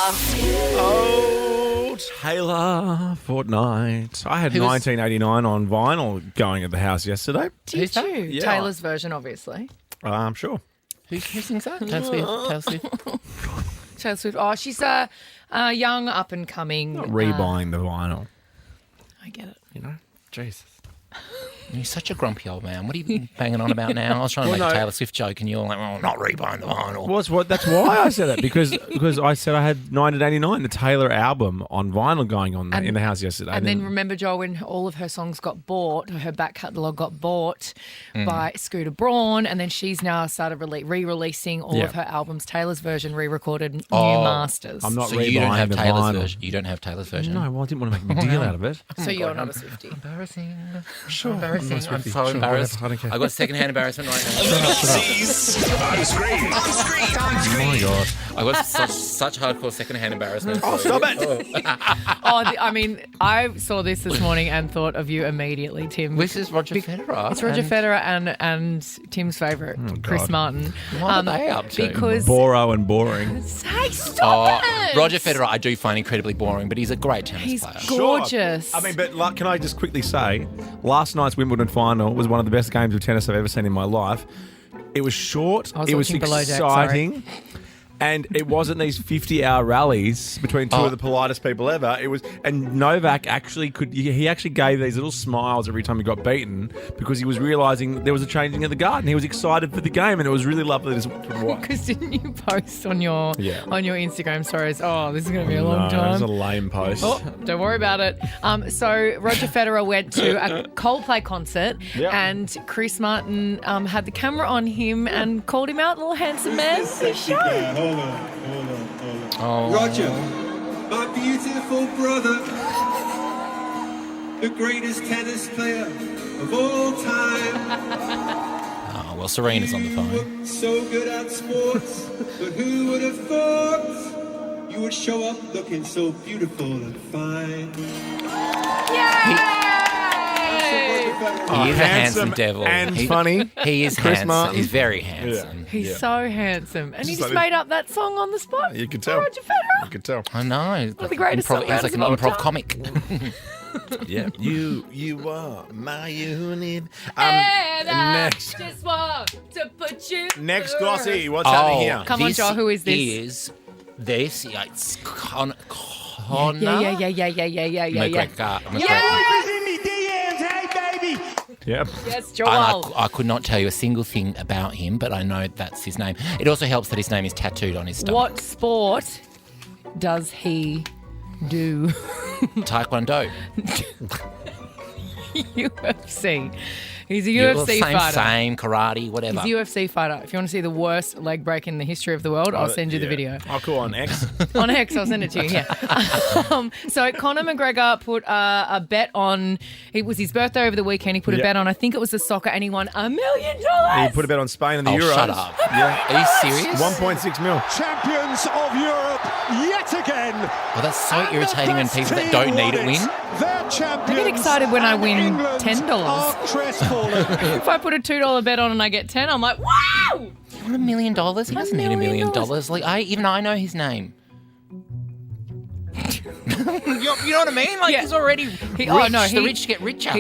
Oh, Taylor Fortnite. I had 1989 on vinyl going at the house yesterday. Did you? Yeah. Taylor's version, obviously. I'm sure. Who sings that? Taylor Swift. Taylor Swift. Oh, she's a young, up-and-coming... Rebuying the vinyl. I get it. You know? Jesus. You're such a grumpy old man. What are you banging on about now? I was trying to make a Taylor Swift joke and you're like, well, I'm not rebuying the vinyl. That's why I said that, because I said I had 1989, the Taylor album on vinyl going on in the house yesterday. And then remember, Joel, when all of her songs got bought, her back catalogue got bought by Scooter Braun, and then she's now started re-releasing all of her albums. Taylor's version re-recorded new masters. I'm not So rebuying you don't have the Taylor's vinyl. version. You don't have Taylor's version. No, well, I didn't want to make a big deal out of it. So you're not a Swiftie. Embarrassing. Sure. Embarrassing. I'm so Sure, embarrassed. whatever, I don't care. I got secondhand embarrassment right now. On screen. Oh my God. I got such hardcore secondhand embarrassment. Oh, stop it. I saw this morning and thought of you immediately, Tim. This is Roger Federer. It's Roger Federer and Tim's favourite, Chris Martin. What are they up to? Because Boro and boring. hey, stop it! Roger Federer I do find incredibly boring, but he's a great tennis He's player. gorgeous. I mean, but can I just quickly say, last night's Wimbledon final was one of the best games of tennis I've ever seen in my life. It was short. I was It was watching below deck, exciting. And it wasn't these 50-hour rallies between two of the politest people ever. It was, and Novak actually he actually gave these little smiles every time he got beaten because he was realising there was a changing of the guard and he was excited for the game and it was really lovely to watch. Because didn't you post on your Instagram stories? Oh, this is going to be a long It was time. a lame post. Oh, don't worry about it. So Roger Federer went to a Coldplay concert and Chris Martin had the camera on him and called him out, little handsome man. Hold on. Roger, my beautiful brother, the greatest tennis player of all time. Oh, well, Serena's on the phone. You were so good at sports, but who would have thought you would show up looking so beautiful and fine? He is a handsome devil. And funny. He is Chris handsome. Martin. He's very handsome. He's so handsome. And he just like made up that song on the spot. You could for tell. Roger Federer. You could tell. I know. One of the greatest He's like an songwriters of all improv time. comic. Yeah. You are my unit. And I next. just want to put you Next first. glossy. What's happening here? Come on, Joel, who is this? It's Connor. Yeah. Yep. Yes, Joel. I could not tell you a single thing about him, but I know that's his name. It also helps that his name is tattooed on his stomach. What sport does he do? Taekwondo. UFC. He's a UFC fighter. Same karate, whatever. He's a UFC fighter. If you want to see the worst leg break in the history of the world, I'll send you the video. Oh, cool. On X. On X, I'll send it to you. Yeah. So Conor McGregor put a bet on. It was his birthday over the weekend. He put a bet on. I think it was the soccer, and he won $1 million. He put a bet on Spain and the Euros. Shut up. Yeah. Are you serious? 1.6 mil. Champions of Europe yet again. Well, that's so irritating when people that don't need it win. I get excited when I win $10. If I put a $2 bet on and I get 10, I'm like, wow! You want $1 million? He doesn't need $1 million. Like I know his name. you know what I mean? Like he's already rich. The rich get richer.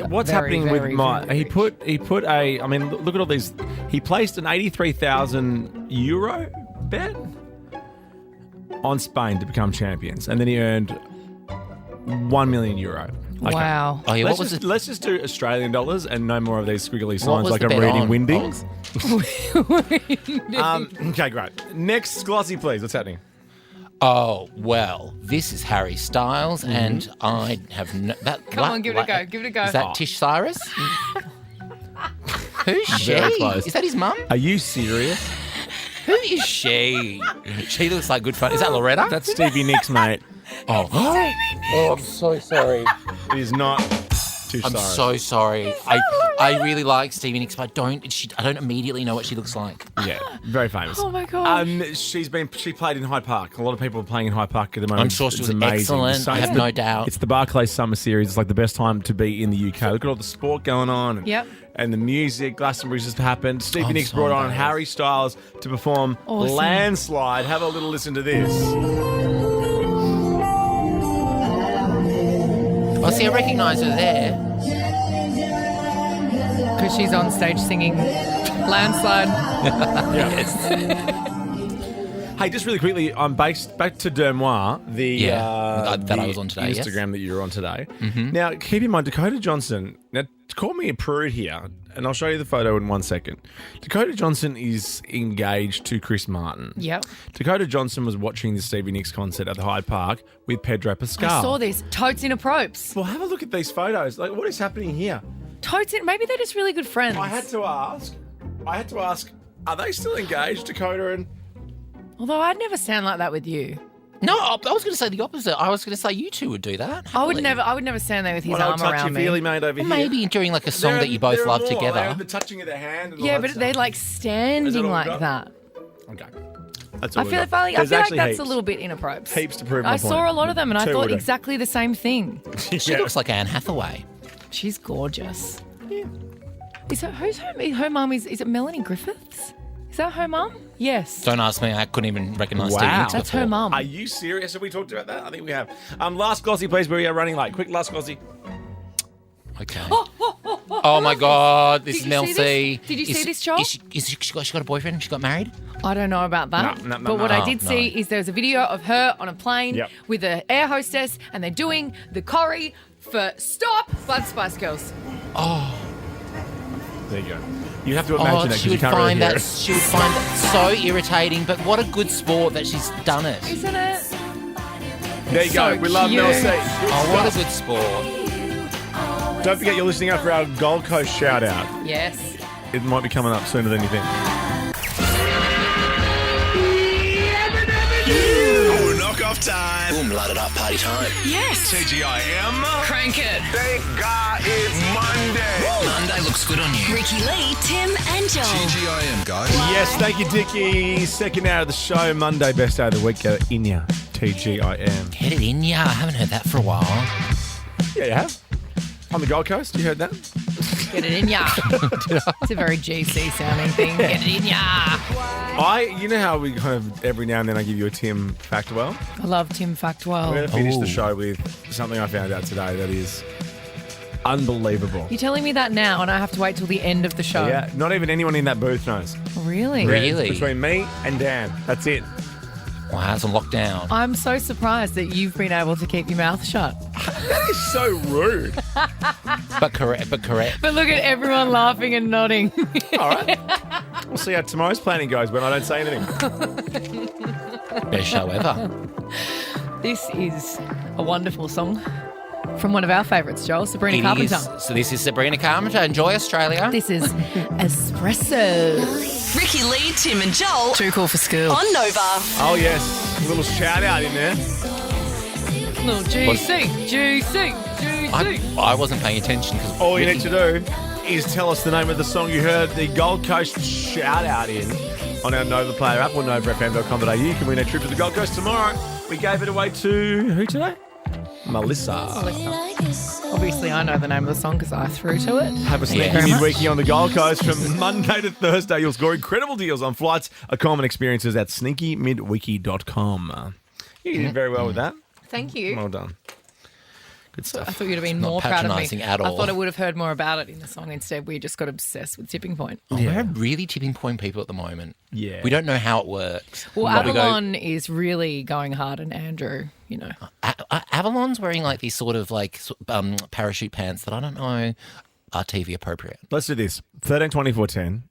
What's happening with my? He put a. I mean, look at all these. He placed an 83,000 euro bet on Spain to become champions, and then he earned 1 million euro. Okay. Wow. Oh, yeah, Let's just do Australian dollars and no more of these squiggly signs like I'm reading Windings. Okay, great. Next, glossy, please. What's happening? Oh, well, this is Harry Styles, and I have no... Come on, give it a go. Give it a go. Is that Tish Cyrus? Who's she? Is that his mum? Are you serious? Who is she? She looks like good fun. Is that Loretta? That's Stevie Nicks, mate. Oh, I'm so sorry. It is not Tish Cyrus. I'm so sorry. I really like Stevie Nicks, but I don't immediately know what she looks like. Yeah, very famous. Oh my god. She played in Hyde Park. A lot of people are playing in Hyde Park at the moment. I'm sure she was excellent. I have no doubt. It's the Barclays Summer Series. It's like the best time to be in the UK. Look at all the sport going on. And the music. Glastonbury's just happened. Stevie Nicks brought on Harry Styles to perform Landslide. Have a little listen to this. Oh, see, I recognise her there. Because she's on stage singing Landslide. Hey, just really quickly, I'm back to Dermois, that I was on today. Instagram that you were on today. Mm-hmm. Now, keep in mind, Dakota Johnson. Now, call me a prude here, and I'll show you the photo in 1 second. Dakota Johnson is engaged to Chris Martin. Yep. Dakota Johnson was watching the Stevie Nicks concert at the Hyde Park with Pedro Pascal. I saw this. Totes in a propes. Well, have a look at these photos. Like, what is happening here? Totes in. Maybe they're just really good friends. I had to ask, are they still engaged, Dakota and... Although I'd never sound like that with you. No, I was going to say the opposite. I was going to say you two would do that. I would never stand there with his arm around me. Feely mate over here. Maybe during like a song that you both love together. They have the touching of their hand. And yeah, but they're like standing like that. Okay. That's all I feel like that's a little bit inappropriate. Heaps to prove my point. I saw a lot of them and I thought exactly the same thing. She looks like Anne Hathaway. She's gorgeous. Yeah. Who's her mum? Is it Melanie Griffiths? Is that her mum? Yes. Don't ask me. I couldn't even recognise Stevie Nicks That's before. her mum. Are you serious? Have we talked about that? I think we have. Last glossy, please. We are running late. Quick, last glossy. Okay. Oh my God! This is Mel C. Did you see this, Joel? She got a boyfriend? She got married? I don't know about that. But what I did see is there's a video of her on a plane with an air hostess, and they're doing the choreo for "Stop" by the Spice Girls. Oh. There you go. You have to imagine that because you can't really hear it. She would find that so irritating, but what a good sport that she's done it. Isn't it? There you go. We love Mel C. Oh, what a good sport. Don't forget you're listening out for our Gold Coast shout out. Yes. It might be coming up sooner than you think. Ooh, knock off time. Boom, light it up, party time. Yes. TGIM. Crank it. Thank God it's Monday. Monday looks good on you. Ricky Lee, Tim and Joel. TGIM, guys. Yes, thank you, Dickie. Second hour of the show, Monday, best day of the week. Get it in ya. TGIM. Get it in ya. I haven't heard that for a while. Yeah, you have. On the Gold Coast, you heard that? Get it in ya. It's a very GC sounding thing. Get it in ya. You know how we kind of every now and then I give you a Tim Fact-well? I love Tim Fact-well. We're going to finish the show with something I found out today that is unbelievable. You're telling me that now and I have to wait till the end of the show? Yeah, not even anyone in that booth knows. Really? Really? It's between me and Dan. That's it. Wow, it's on lockdown. I'm so surprised that you've been able to keep your mouth shut. That is so rude. But correct. But look at everyone laughing and nodding. All right. We'll see how tomorrow's planning goes when I don't say anything. Best show ever. This is a wonderful song. From one of our favourites, Joel, Sabrina It Carpenter. is. So this is Sabrina Carpenter. Enjoy Australia. This is Espresso. Ricky Lee, Tim and Joel. Too cool for school. On Nova. Oh, yes. A little shout out in there. Little juicy. I wasn't paying attention. All you need to do is tell us the name of the song you heard the Gold Coast shout out in on our Nova Player app or novafm.com.au. You can win a trip to the Gold Coast tomorrow. We gave it away to who today? Melissa. Obviously, I know the name of the song because I threw to it. Have a sneaky midweeky on the Gold Coast from Monday to Thursday. You'll score incredible deals on flights, accommodation experiences at sneakymidweeky.com. You did very well with that. Thank you. Well done. Good stuff. I thought you'd have been Not more proud of me. patronising at all. I thought I would have heard more about it in the song. Instead, we just got obsessed with Tipping Point. Oh, We're really tipping point people at the moment. Yeah. We don't know how it works. Well, But we go- Avalon is really going hard, and Andrew, you know. Avalon's wearing like these sort of like parachute pants that I don't know are TV appropriate. Let's do this. 13 24 10.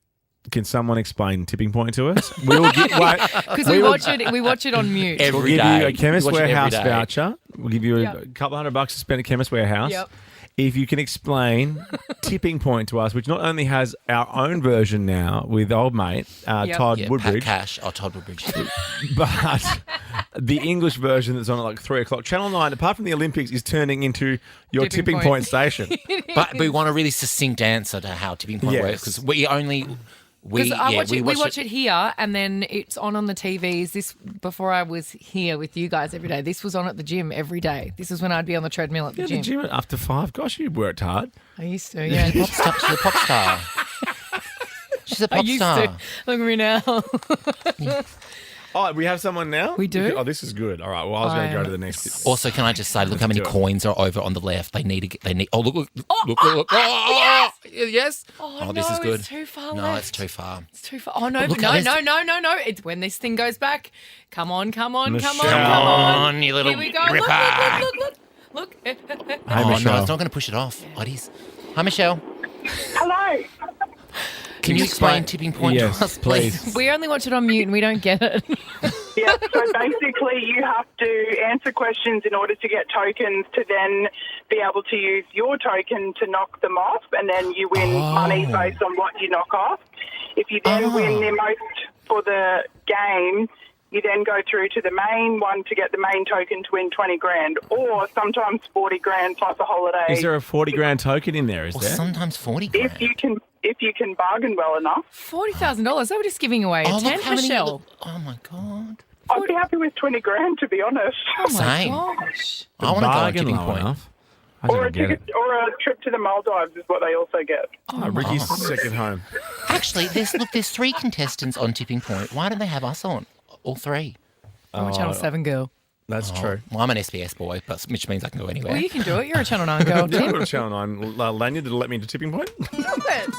Can someone explain Tipping Point to us? We'll get Because we watch it on mute. Every We'll give day. you a Chemist We watch it every Warehouse day. voucher. We'll give you Yep. a couple $100 to spend at Chemist Warehouse. Yep. If you can explain Tipping Point to us, which not only has our own version now with old mate Yep. Todd Yeah, Pat Woodbridge, Cash. Oh, Todd Woodbridge. but the English version that's on at like 3 o'clock. Channel 9, apart from the Olympics, is turning into your Tipping Tipping Point. Point station. But we want a really succinct answer to how tipping point Yes. works because we only Because we watch it here, and then it's on the TVs. This before I was here with you guys every day. This was on at the gym every day. This is when I'd be on the treadmill at the Yeah, gym. the gym after 5. Gosh, you worked hard. I used to, yeah. She's a pop star. She's a I pop used star. to. Look at me now. Oh, we have someone now? We do? Oh, this is good. All right, well, I was going to go to the next. Also, can I just say, look how many do it. coins are over on the left. They need to get. They need. Oh, look! Yes. Oh, this no, is good. it's too far No, left. it's too far. It's too far. Oh no, But look, no. there's- It's when this thing goes back. Come on. Michelle. You little Here we go. ripper. Look. Hey, Oh Michelle. no, it's not going to push it off. Ladies. Hi, Michelle. Hello. Can you explain tipping point Yes, to us, please? We only watch it on mute and we don't get it. Yeah, so basically you have to answer questions in order to get tokens to then be able to use your token to knock them off, and then you win money based on what you knock off. If you then win the most for the game, you then go through to the main one to get the main token to win 20 grand, or sometimes 40 grand plus a holiday. Is there a 40 grand token in there? Is Or there? sometimes 40 grand. If you can bargain well enough. $40,000. They were just giving away a look tent, how many- Michelle. Oh my god. I'd be happy with 20 grand, to be honest. Oh my Same. gosh. I want to go on Bargain tipping low point. enough. I Or don't a get it. ticket, or a trip to the Maldives is what they also get. Oh, Ricky's second home. Actually, there's 3 contestants on tipping point. Why don't they have us on? All 3. I'm a Channel 7 girl. That's true. Well, I'm an SBS boy, which means I can go anywhere. Well, you can do it. You're a Channel 9 girl, Yeah, I've Tim. got a Channel 9 lanyard to let me into Tipping Point. Do it.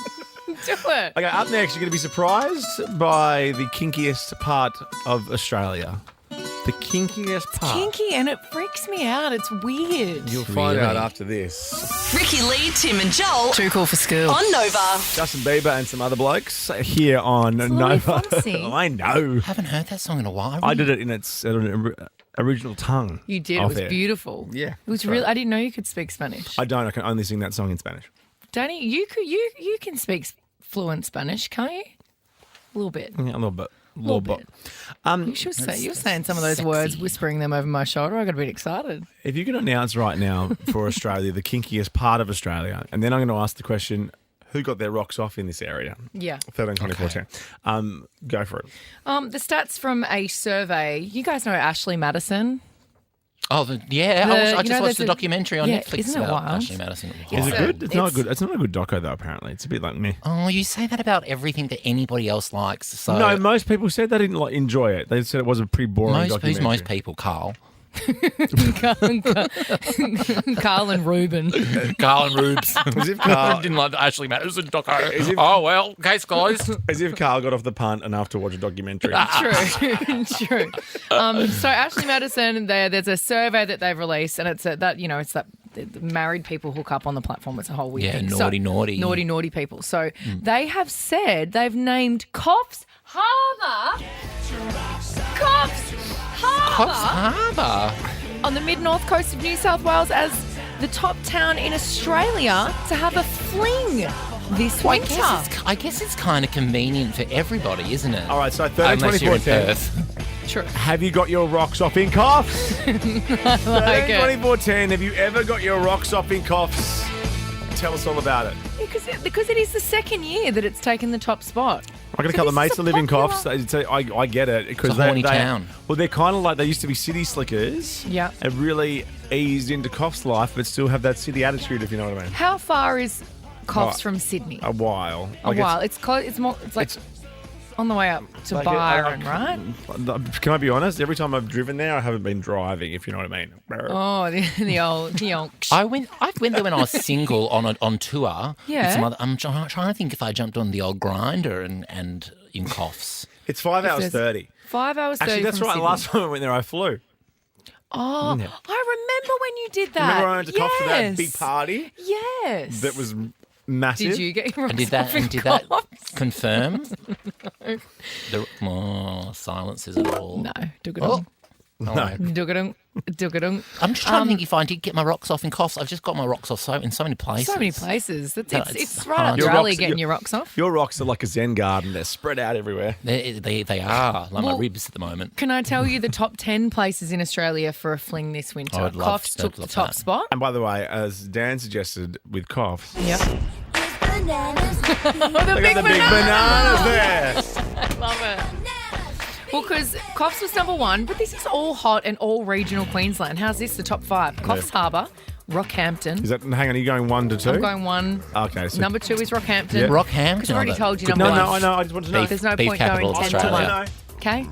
Do it. Okay, up next, you're going to be surprised by the kinkiest part of Australia. The kinkiest part. Kinky, and it freaks me out. It's weird. You'll find out Really? after this. Ricky Lee, Tim and Joel. Too cool for school. On Nova. Justin Bieber and some other blokes here on Lolly Nova. Fonzie. I know. haven't heard that song in a while. I did it in its original tongue. You did. It off was air. beautiful. Yeah, It was that's real. right. I didn't know you could speak Spanish. I don't. I can only sing that song in Spanish. Danny, you can speak fluent Spanish, can't you? A little bit. Yeah, a little bit. Little bit. You should say you're saying some of those words, whispering them over my shoulder. I got a bit excited. If you can announce right now for Australia the kinkiest part of Australia, and then I'm going to ask the question, who got their rocks off in this area? Yeah. 13, 24, 10. Go for it. The stats from a survey. You guys know Ashley Madison. Oh, yeah. I just watched there's the a- documentary on yeah, Netflix isn't it about wild? Ashley Madison. Is it So good? It's not it's- good. It's not a good doco though. Apparently, it's a bit like me. Oh, you say that about everything that anybody else likes. So No, most people said they didn't enjoy it. They said it was a pretty boring who's documentary. most people? Carl. Carl and Ruben. Carl and Rubes. As if Carl, didn't like the Ashley Madison doco. Oh, well, case closed. as if Carl got off the punt enough to watch a documentary. True. So Ashley Madison, there's a survey that they've released, and it's that the married people hook up on the platform. It's a whole weird Yeah, thing. naughty. People. So they have said they've named Coffs Harbour. Coffs Coffs Harbour. on the mid-north coast of New South Wales as the top town in Australia to have a fling this winter. I guess it's kind of convenient for everybody, isn't it? All right, so 30, Unless you're in 24, 10. Perth. True. Have you got your rocks off in coughs? I like it. 24, 10. Have you ever got your rocks off in coughs? Tell us all about it. Because it is the second year that it's taken the top spot. I got a couple of mates that live in coughs. I get it. Because It's a horny town. Well, they're kind of like, they used to be city slickers. Yeah. And really eased into coughs life, but still have that city attitude, if you know what I mean. How far is Coughs from Sydney? A while. A while. It's close. It's more. It's like on the way up to Byron, right? Can I be honest? Every time I've driven there, I haven't been driving, if you know what I mean. Oh, the old. I went there when I was single on tour. Yeah. I'm trying to think if I jumped on the old grinder and in coughs. It's 5 hours 30. 5 hours 30. Actually, that's from right. Sydney. Last time I went there, I flew. Oh, Yeah. I remember when you did that. Remember I went to Coughs for that big party? Yes. That was massive. Did you get your And did that confirm? Silence is it all? No. Oh. No. Duggadung. I'm just trying to think if I did get my rocks off in coughs. I've just got my rocks off in so many places. So many places. No, It's right up your Your alley rocks- getting your rocks off. Your rocks are like a Zen garden. They're spread out everywhere. They are, like my ribs at the moment. Can I tell you the top 10 places in Australia for a fling this winter? I'd love- Coughs took I'd the love top that. spot. And by the way, as Dan suggested with coughs, Yep. Look at the big bananas there. I love it. Well, because Coughs was number one, but this is all hot and all regional Queensland. How's this? The top five. Coughs Harbour, Rockhampton. Is that? Hang on, are you going 1 to 2? I'm going 1. Okay. So Number 2 is Rockhampton. Yeah. Rockhampton. Because I already told you No, number 1. I know. I just want to know. There's no Beef point going capital of 10 to Australia. 1. Okay?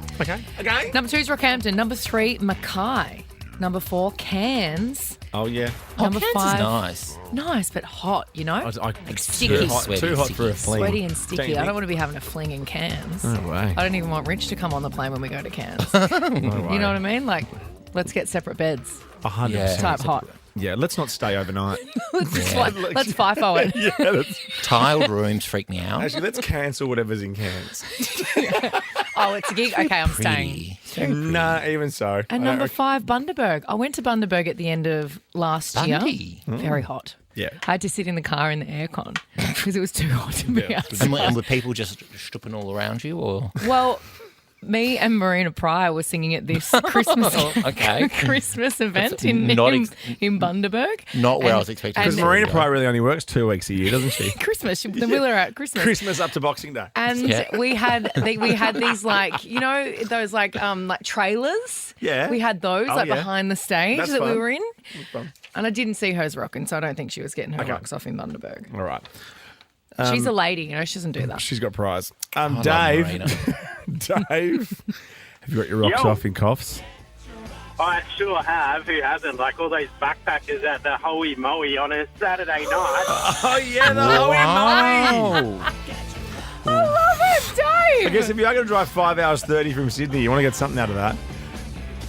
Okay. Number 2 is Rockhampton. Number 3, Mackay. Number 4, Cairns. Oh, yeah. Number Cairns 5. is nice. Nice, but hot, you know? It's sticky. Too hot for a fling. Sweaty and Don't sticky. you I don't think? want to be having a fling in Cairns. No way. I don't even want Rich to come on the plane when we go to Cairns. No You know what I mean? Like, let's get separate beds. 100%. Type hot. Yeah, let's not stay overnight. Let's FIFO it. Yeah, that's... Tiled rooms freak me out. Actually, let's cancel whatever's in Cairns. Oh, it's a gig? Okay, I'm staying. Nah, even so. And number 5, Bundaberg. I went to Bundaberg at the end of last Bundy? year. Very hot. Yeah. I had to sit in the car in the aircon because it was too hot to be outside. And were people just stooping all around you, or? Well, me and Marina Pryor were singing at this Christmas Christmas event in Bundaberg. Not where I was expecting. Because Marina Pryor really only works 2 weeks a year, doesn't she? Christmas, the Wheeler at Christmas. Christmas up to Boxing Day. And we had these like, you know, those like trailers. Yeah. We had those behind the stage That's that we fun. were in. That's fun. And I didn't see hers rocking, so I don't think she was getting her rocks off in Bundaberg. All right. She's a lady, you know, she doesn't do that. She's got prize. love Dave. Marina. Dave, have you got your rocks Yo. off in coughs? I sure have. Who hasn't? Like all those backpackers at the Hoey Moey on a Saturday night. Oh, yeah, the Hoey Moey. I love it, Dave! I guess if you are going to drive 5 hours 30 from Sydney, you want to get something out of that.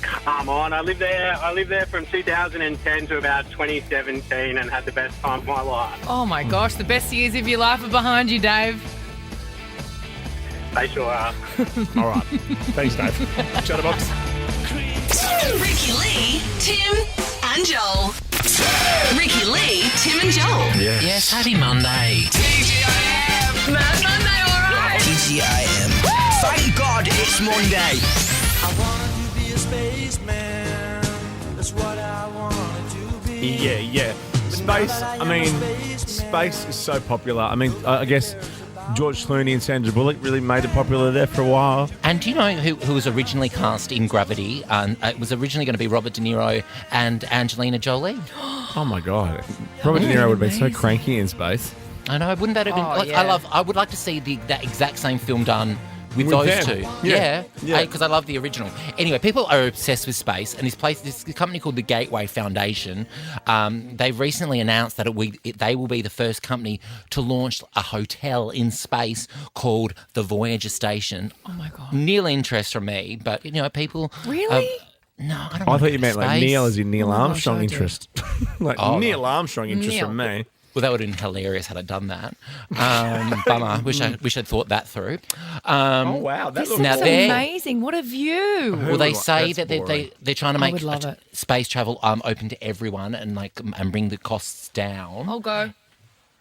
Come on, I lived there from 2010 to about 2017 and had the best time of my life. Oh my gosh, the best years of your life are behind you, Dave. They sure are. All right. Thanks, Dave. Chatterbox. Ricky Lee, Tim and Joel. Ricky Lee, Tim and Joel. Yes, happy Monday. TGIM. Mad Monday, all right. TGIM. Thank God it's Monday. I wanted to be a spaceman. That's what I wanted to be. Yeah. Space is so popular. I mean, I guess George Clooney and Sandra Bullock really made it popular there for a while. And do you know who was originally cast in Gravity? It was originally going to be Robert De Niro and Angelina Jolie. Oh my God. Robert De Niro would have been so cranky in space. I know, wouldn't that have been... yeah. I would like to see that exact same film done with With those them. two. Yeah. Because I love the original. Anyway, people are obsessed with space, and this company called the Gateway Foundation, they've recently announced that they will be the first company to launch a hotel in space called the Voyager Station. Oh my God. Nil interest from me, but, you know, people... Really? No, I don't I want thought to you go meant to like space. Neil as in Neil Oh my gosh, Armstrong I do. interest. Like Oh, Neil Armstrong interest Neil. from me. Well, that would have been hilarious had I done that. Bummer. Wish I'd thought that through. Oh, wow. This is amazing. What a view. Well, they say that boring. they're trying to I make would love it. space travel open to everyone and bring the costs down. I'll go.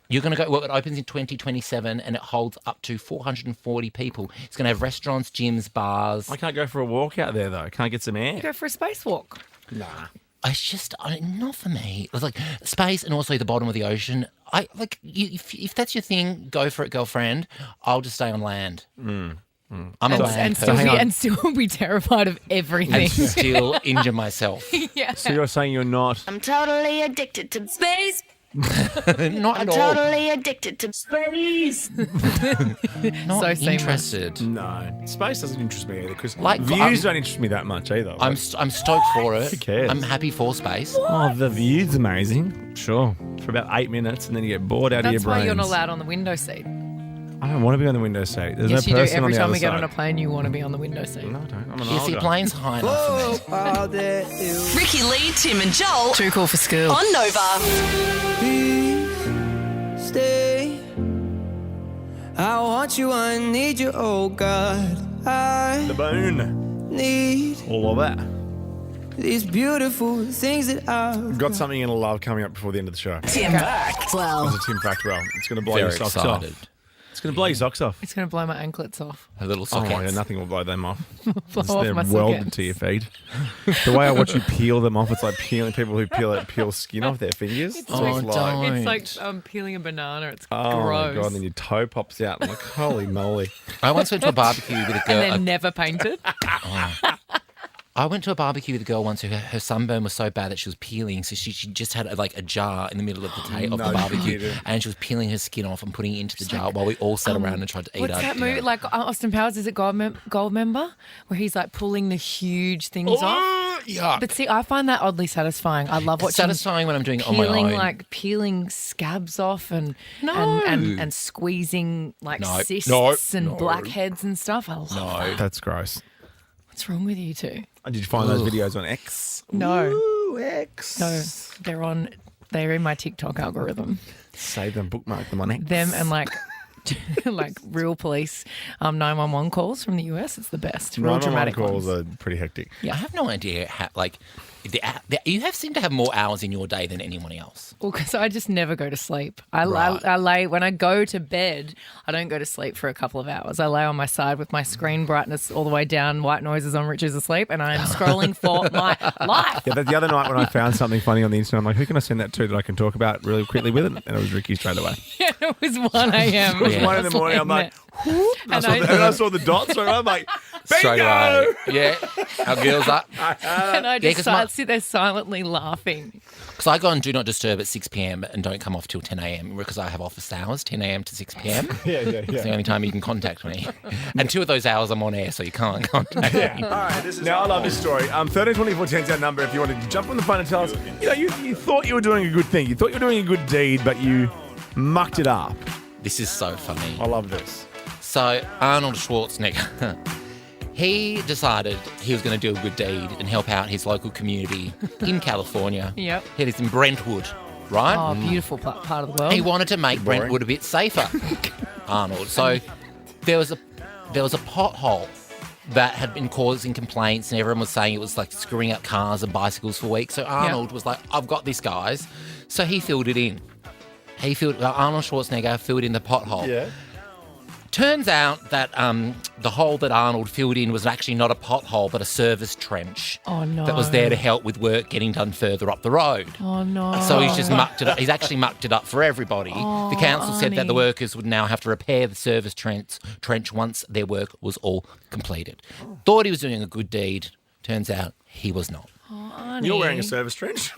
You're going to go. Well, it opens in 2027 and it holds up to 440 people. It's going to have restaurants, gyms, bars. I can't go for a walk out there, though. Can't get some air. Go for a spacewalk. Nah. It's just not for me. It's like space and also the bottom of the ocean. If that's your thing, go for it, girlfriend. I'll just stay on land. I'm a land person. And still be terrified of everything. And still injure myself. Yeah. So you're saying you're not... I'm totally addicted to space. Not I'm at all. totally addicted to space. Not interested. No. Space doesn't interest me either because Like, views don't interest me that much either. I'm stoked for it. Who cares? I'm happy for space. Oh, the view's amazing. Sure. For about 8 minutes and then you get bored out of your That's brains. why you're not allowed on the window seat. I don't want to be on the window seat. There's Yes, no you do. person Every on the time other we get side. on a plane, you want to be on the window seat. No, I don't. I'm an You see, older. planes high enough for me. Ricky Lee, Tim and Joel. Too cool for school. On Nova. Please stay. I want you, I need you, oh God. The I Boon. need All of that. these beautiful things that I've We've got something you're going to love coming up before the end of the show. Tim Blackwell. It's a Tim Fact-well. It's going to blow Very your socks excited. off. It's going to blow your socks off. It's going to blow my anklets off. Her little Oh, sockets. yeah, nothing will blow them off. Blow off They're my welded sockets. to your feet. The way I watch you peel them off, it's like peeling people who peel skin off their fingers. It's It's like, it's like peeling a banana. It's oh gross. my God, and then your toe pops out. I'm like, holy moly. I once went to a barbecue with a girl. And then never painted. I went to a barbecue with a girl once who her sunburn was so bad that she was peeling. So she just had a jar in the middle of the No, the barbecue, you didn't. and she was peeling her skin off and putting it into the jar while we all sat around and tried to eat What's it. that movie? Like Austin Powers, is it Goldmember? Where he's like pulling the huge things off. Yuck. But see, I find that oddly satisfying. I love It's watching satisfying when I'm doing it on my own. peeling scabs off and No. and squeezing like No. cysts No. and No. blackheads and stuff. I love that. That's gross. What's wrong with you two? Did you find those videos on X? No. Ooh, X. No, they're in my TikTok algorithm. Save them, bookmark them on X. Them and like real police 911 calls from the US. It's the best. Real 911 dramatic calls ones. are pretty hectic. I have no idea how, you seem to have more hours in your day than anyone else. Well, because I just never go to sleep. I lay when I go to bed. I don't go to sleep for a couple of hours. I lay on my side with my screen brightness all the way down, white noises on, Rich is asleep, and I'm scrolling for my life. Yeah, the other night when I found something funny on the internet, I'm like, who can I send that to that I can talk about really quickly with it? And it was Ricky straight away. Yeah, it was 1 a.m. It was 1 in the morning. I'm like, and I saw the dots. So I'm like, Straight bingo! away. Yeah, our girls up. and I just sit there silently laughing. Because I go on Do Not Disturb at 6 p.m. and don't come off till 10 a.m. because I have office hours, 10 a.m. to 6 p.m. Yeah. It's the only time you can contact me. And 2 of those hours I'm on air, so you can't contact me. All right, now I love this story. 132410's our number if you wanted to jump on the phone and tell us, you thought you were doing a good thing. You thought you were doing a good deed, but you mucked it up. This is so funny. I love this. So Arnold Schwarzenegger, he decided he was going to do a good deed and help out his local community in California. Yep. He lives in Brentwood, right? Oh, beautiful part of the world. He wanted to make Brentwood a bit safer, Arnold. So there was a pothole that had been causing complaints and everyone was saying it was like screwing up cars and bicycles for weeks. So Arnold was like, I've got this, guys. So he filled it in. Arnold Schwarzenegger filled in the pothole. Yeah. Turns out that the hole that Arnold filled in was actually not a pothole, but a service trench. Oh, no. That was there to help with work getting done further up the road. Oh, no. So he's just mucked it up. He's actually mucked it up for everybody. Oh, the council said that the Arnie. workers would now have to repair the service trench once their work was all completed. Thought he was doing a good deed. Turns out he was not. Oh, Arnie. You're wearing a service trench.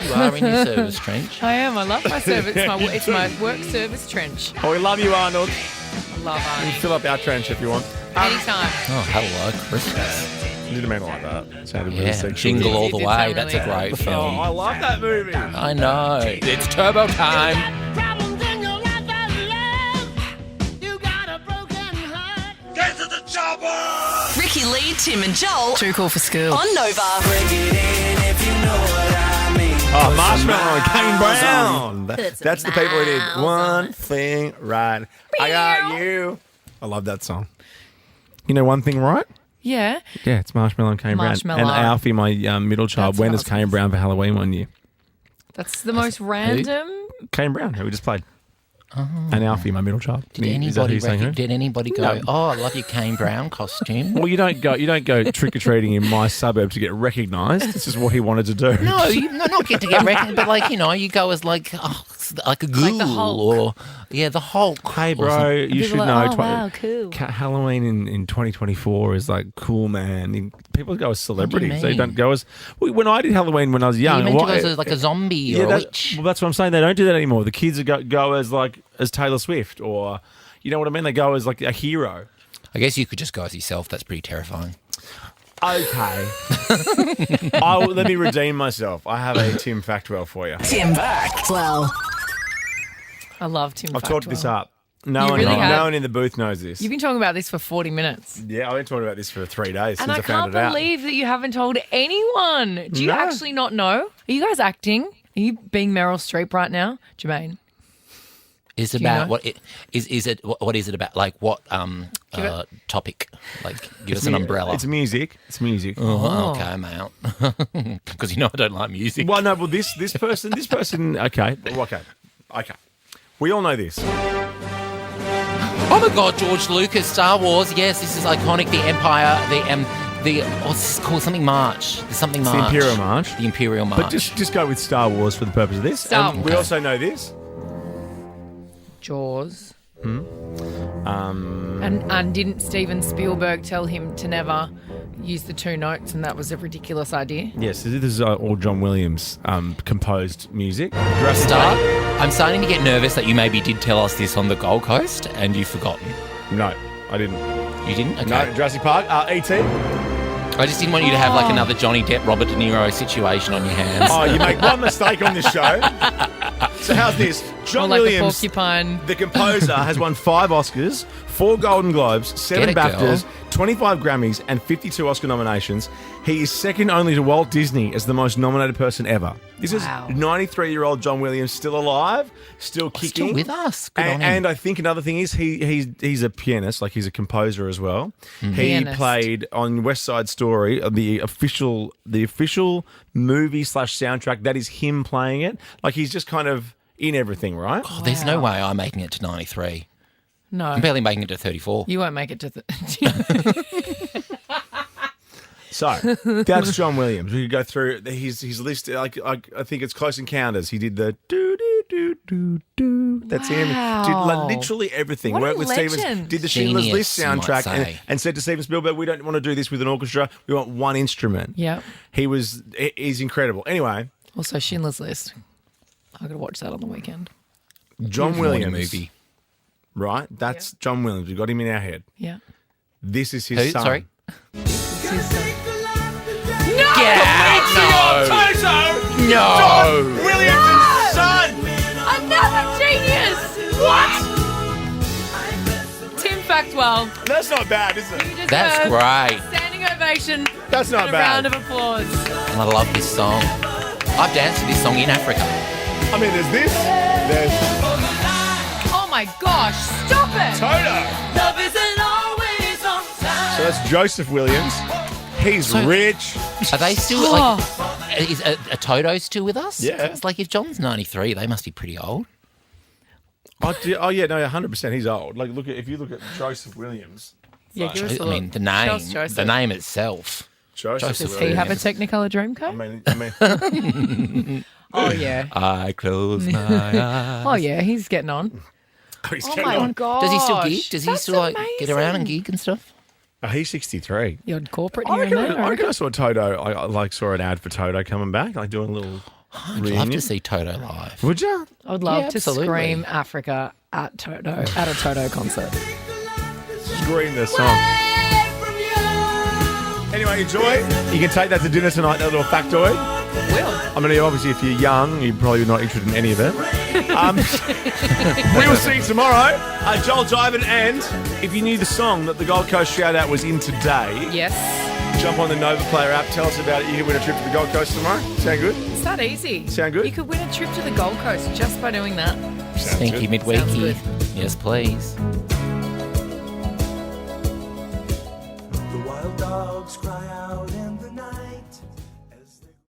You are in your service trench. I am. I love my service. It's my work service trench. Oh, we love you, Arnold. I love You Arnie. can fill up our trench if you want. Anytime. Oh, hello, Christmas. You didn't mean it like that. It sounded really Yeah, sexual. Jingle All It the did Way. sound That's a really great Oh, film. I love that movie. I know. It's turbo time. Get to the chopper! Ricky Lee, Tim and Joel. Too cool for school. On Nova. break it in if you know what Oh, Marshmallow and Kane Brown. That's the people who did one thing right. I got you. I love that song. You know one thing right? Yeah. Yeah, it's Marshmallow and Kane Brown. Marshmallow. And Alfie, my middle child, That's went what as I was Kane gonna Brown for Halloween one year. That's the most random. Kane Brown, who we just played. And Alfie, my middle child. Did Is that who anybody you're saying who? did anybody go, No. oh, I love your Kane Brown costume? Well, you don't go trick or treating in my suburb to get recognised. This is what he wanted to do. No, not get to get reckoned, but like, you go as like a ghoul the Hulk. or the Hulk. Hey, or bro, something. you should are know. like, oh, wow, cool. Halloween in 2024 is like cool, man. People go as celebrities. They mean? don't go as. When I did Halloween when I was young, You meant to go as like a zombie or a witch. Well, that's what I'm saying. They don't do that anymore. The kids go as Taylor Swift or, you know what I mean? They go as like a hero. I guess you could just go as yourself. That's pretty terrifying. Okay. Let me redeem myself. I have a Tim Fact-well for you. Tim Blackwell. I love Tim. I've talked this up. No You one, really have? no one in the booth knows this. You've been talking about this for 40 minutes. Yeah, I've been talking about this for 3 days And since I I found can't it out. believe that you haven't told anyone. Do you No. actually not know? Are you guys acting? Are you being Meryl Streep right now, Jermaine? Is Do you about know? what it is it what is it about? Like what topic? Like give us an umbrella. It's music. It's music. Oh, okay, I'm out. Because I don't like music. Well, no, well, this person, okay. We all know this. Oh my God, George Lucas, Star Wars. Yes, this is iconic. The Empire, what's this called? Something March. There's something It's March. the Imperial March. The Imperial March. But just go with Star Wars for the purpose of this. Star And Wars. we also know this. Jaws. Um, And didn't Steven Spielberg tell him to never use the two notes, and that was a ridiculous idea? yes, this is all John Williams composed music. Jurassic Starting- Park? I'm starting to get nervous that you maybe did tell us this on the Gold Coast and you've forgotten. No, I didn't. You didn't? Okay. No, Jurassic Park. E.T. I just didn't want you to have like another Johnny Depp, Robert De Niro situation on your hands. Oh, you make one mistake on this show. So how's this? John Or like Williams, the porcupine. the composer, has won 5 Oscars, 4 Golden Globes, 7 Get it, BAFTAs, girl. 25 Grammys, and 52 Oscar nominations. He is second only to Walt Disney as the most nominated person ever. This Wow. is 93-year-old John Williams, still alive, still kicking. Still with us. Good on him. And I think another thing is he's a pianist, like he's a composer as well. He Pianist. played on West Side Story, the official movie / soundtrack. That is him playing it. Like he's just kind of in everything, right? Oh, there's no way I'm making it to 93. No. I'm barely making it to 34. You won't make it to So that's John Williams. We could go through his list. Like I think it's Close Encounters. He did the do do do do do. That's him. Did Wow. literally everything. What a Worked with Steven. legend. Did the Schindler's Genius, List you might soundtrack say. and said to Steven Spielberg, "We don't want to do this with an orchestra. We want one instrument." Yeah. He's incredible. Anyway, Also, Schindler's List. I'm going to watch that on the weekend. John Beautiful Williams. movie. Right, that's John Williams. We've got him in our head. Yeah. This is his Who? son. Sorry? No! No! Williams' son. Another genius! What? Tim Fact-well. That's not bad, is it? You deserve That's great. a standing ovation. That's not and a bad. round of applause. And I love this song. I've danced to this song in Africa. I mean, there's this. There's Oh my gosh, stop it! Toto. Love isn't always on time. So that's Joseph Williams. He's So- rich. Are they still is a Toto still with us? Yeah. It's like if John's 93, they must be pretty old. Oh yeah, no, 100%. He's old. Like, if you look at Joseph Williams. Yeah, give us a I look. mean, the Show us Joseph. name itself. Joseph Does he Williams. have a Technicolor Dreamcoat? I mean, Oh yeah. I close my eyes. Oh yeah, he's getting on. he's Oh getting my on. god. Does he still gig? Does he still get around and gig and stuff? Oh, he's 63. The odd corporate I here and reckon, there. I reckon I saw Toto. I saw an ad for Toto coming back, like doing a little. I'd love reunion. to see Toto live. Would you? I would love Yeah, to absolutely. scream Africa at a Toto concert. Scream this song. Anyway, enjoy. You can take that to dinner tonight, that little factoid. Will. I mean, obviously, if you're young, you're probably not interested in any of it. We will see you tomorrow. Joel Diamond, and if you knew the song that the Gold Coast shout-out was in today, Yes. jump on the Nova Player app. Tell us about it. You can win a trip to the Gold Coast tomorrow. Sound good? that easy. Sound good? You could win a trip to the Gold Coast just by doing that. Stinky good. Sounds midweeky. good. Yes, please. The wild dogs cry out in the